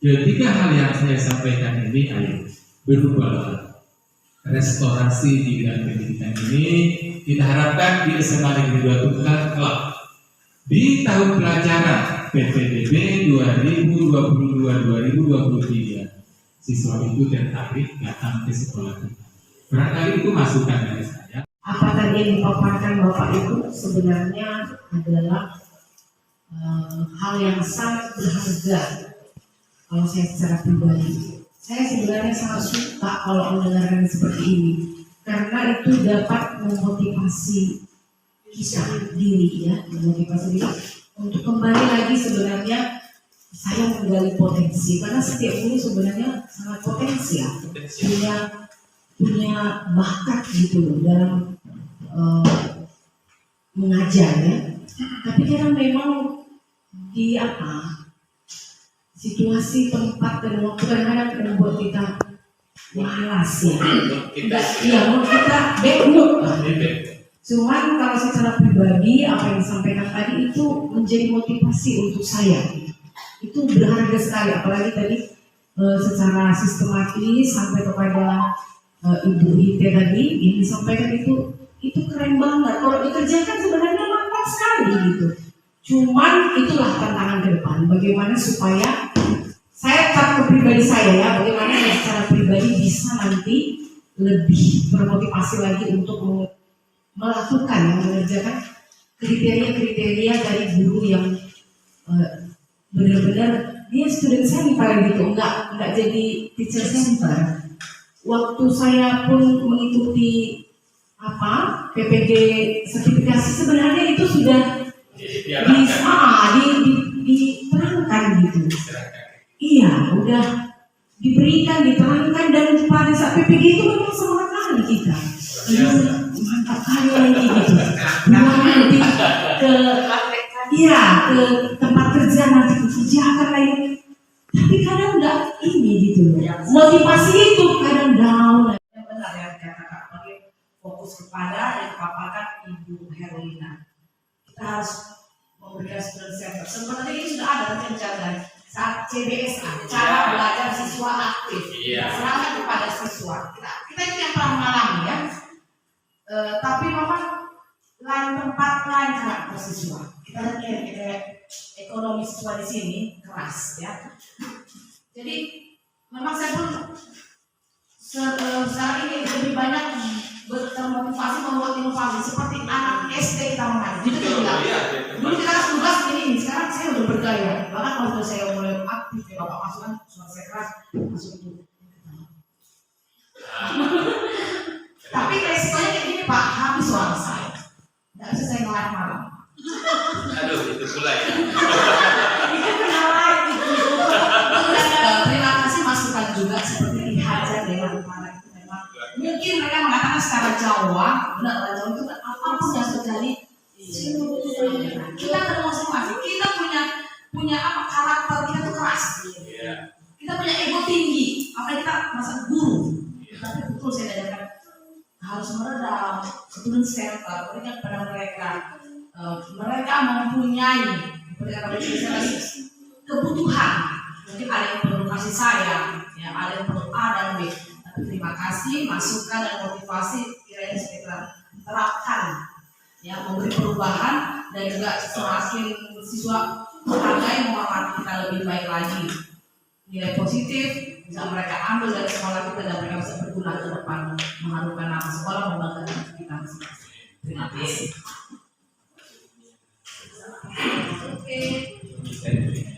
ketiga hal yang saya sampaikan ini berubah. Restorasi di bidang pendidikan ini kita harapkan di SMA Negeri 2 Tunggal kelak di tahun pelajaran PPDB 2022-2023 siswa itu tertarik datang ke sekolah kita. Barangkali itu masukan dari saya. Apa tadi yang dipaparkan Bapak Ibu sebenarnya adalah hal yang sangat berharga kalau saya secara pribadi. Saya sebenarnya sangat suka kalau mendengarkan seperti ini karena itu dapat memotivasi kita diri ya, memotivasi diri untuk kembali lagi sebenarnya saya menggali potensi karena setiap guru sebenarnya sangat potensial, punya bakat gitu loh dalam mengajar ya. Tapi karena memang di situasi tempat dan waktu kadang-kadang membuat kita malas ya. Menurut kita backmood. Cuman kalau secara pribadi apa yang disampaikan tadi itu menjadi motivasi untuk saya. Itu berharga sekali, apalagi tadi secara sistematis sampai kepada Ibu Ite tadi yang disampaikan itu keren banget. Kalau dikerjakan sebenarnya mantap sekali gitu. Cuman itulah tantangan ke depan. Bagaimana supaya saya ke pribadi saya ya, bagaimana secara pribadi bisa nanti lebih bermotivasi lagi untuk melakukan, mengerjakan kriteria-kriteria dari guru yang benar-benar dia student center gitu, enggak jadi teacher center. Waktu saya pun mengikuti PPG sertifikasi sebenarnya itu sudah diterangkan gitu. Iya, udah diberikan, diterangkan, dan pada saat PPG itu memang sama kali kita. Mantap kali ini gitu. Nanti ke tempat kerja nanti kerjakan lagi. Tapi kadang enggak ini gitu. Motivasi itu kadang down. Yang benar ya kata-kata fokus kepada yang dipaparkan Ibu Herlina. Kita harus memberikan student center. Sebenarnya ini sudah ada rencana saat CBSA, cara belajar siswa aktif. Serangan kepada siswa. Kita itu yang pernah mengalami ya. Tapi memang lain tempat, lain karakter siswa. Kita lihat kayak ekonomi siswa di sini keras ya. Jadi memang saya pun sekarang ini lebih banyak termotivasi membuat inovasi seperti anak SD kita mengajar. Itu juga. Dulu kita harus tugas ini, sekarang saya udah bergaya. Bahkan kalau saya mulai aktif ya bapak masukan suara saya keras masuk itu. Tapi resikonya kayak gini Pak, habis suara saya. Nggak bisa saya ngelar malam. Aduh, itu pula ya. Itu kenal itu. Terima kasih masukan juga seperti dihajar dengan para memang. Mungkin mereka mengatakan secara Jawa, benar orang Jawa itu apapun yang terjadi. Kita ada masing-masing. Kita punya apa karakter kita tuh keras. Kita punya ego tinggi. Apa kita masa guru. Tapi betul saya ajarkan harus meredam, student center, berikan kepada mereka. Mereka mempunyai kebutuhan. Mungkin ada yang perlu kasih sayang, ya, ada yang perlu A dan B. Tapi terima kasih, masukan dan motivasi kiranya kita terapkan, ya, memberi perubahan dan juga semakin siswa menghargai, menghormati kita lebih baik lagi. Nilai positif bisa mereka ambil dari sekolah kita dan mereka bisa berguna ke depan, mengharumkan nama sekolah, membanggakan kita masing-masing. Terima kasih.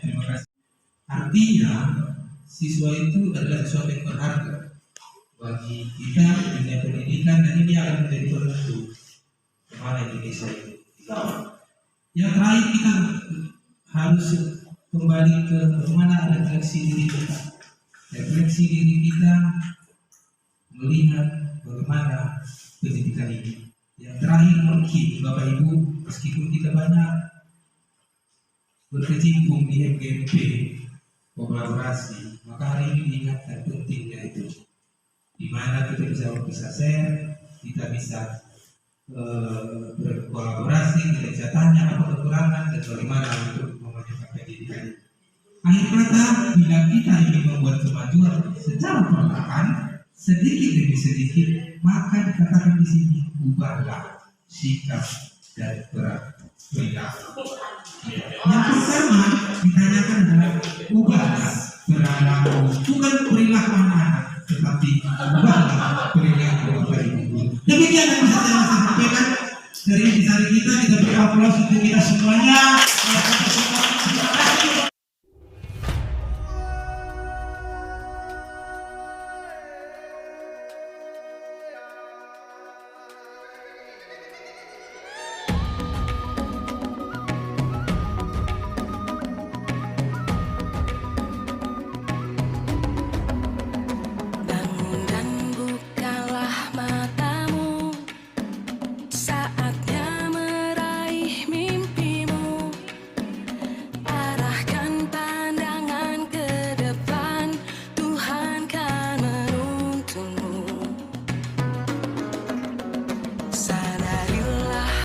Terima kasih. Artinya siswa itu adalah sesuatu yang berharga bagi kita dunia pendidikan, dan ini akan menjadi penentu kemana Indonesia ini. Yang terakhir kita harus kembali ke bagaimana refleksi diri kita. Refleksi diri kita melihat bagaimana pendidikan ini. Yang terakhir mungkin Bapak Ibu, meskipun kita banyak berkecimpung di MGMP kolaborasi, maka hari ini diingatkan pentingnya itu, di mana kita bisa share, kita bisa berkolaborasi, kita bisa tanya apa kekurangan dan bagaimana untuk memajukan pendidikan. Akhir kata, bila kita ingin membuat kemajuan secara perlahan, sedikit demi sedikit, maka dikatakan di sini ubahlah sikap dan perilaku. Yang pertama ditanyakan adalah ubahlah perilaku, bukan perilaku anak-anak, tetapi ubahlah perilaku Bapak Ibu. Demikian yang bisa saya sampaikan dari intisari kita beri aplaus untuk kita semuanya.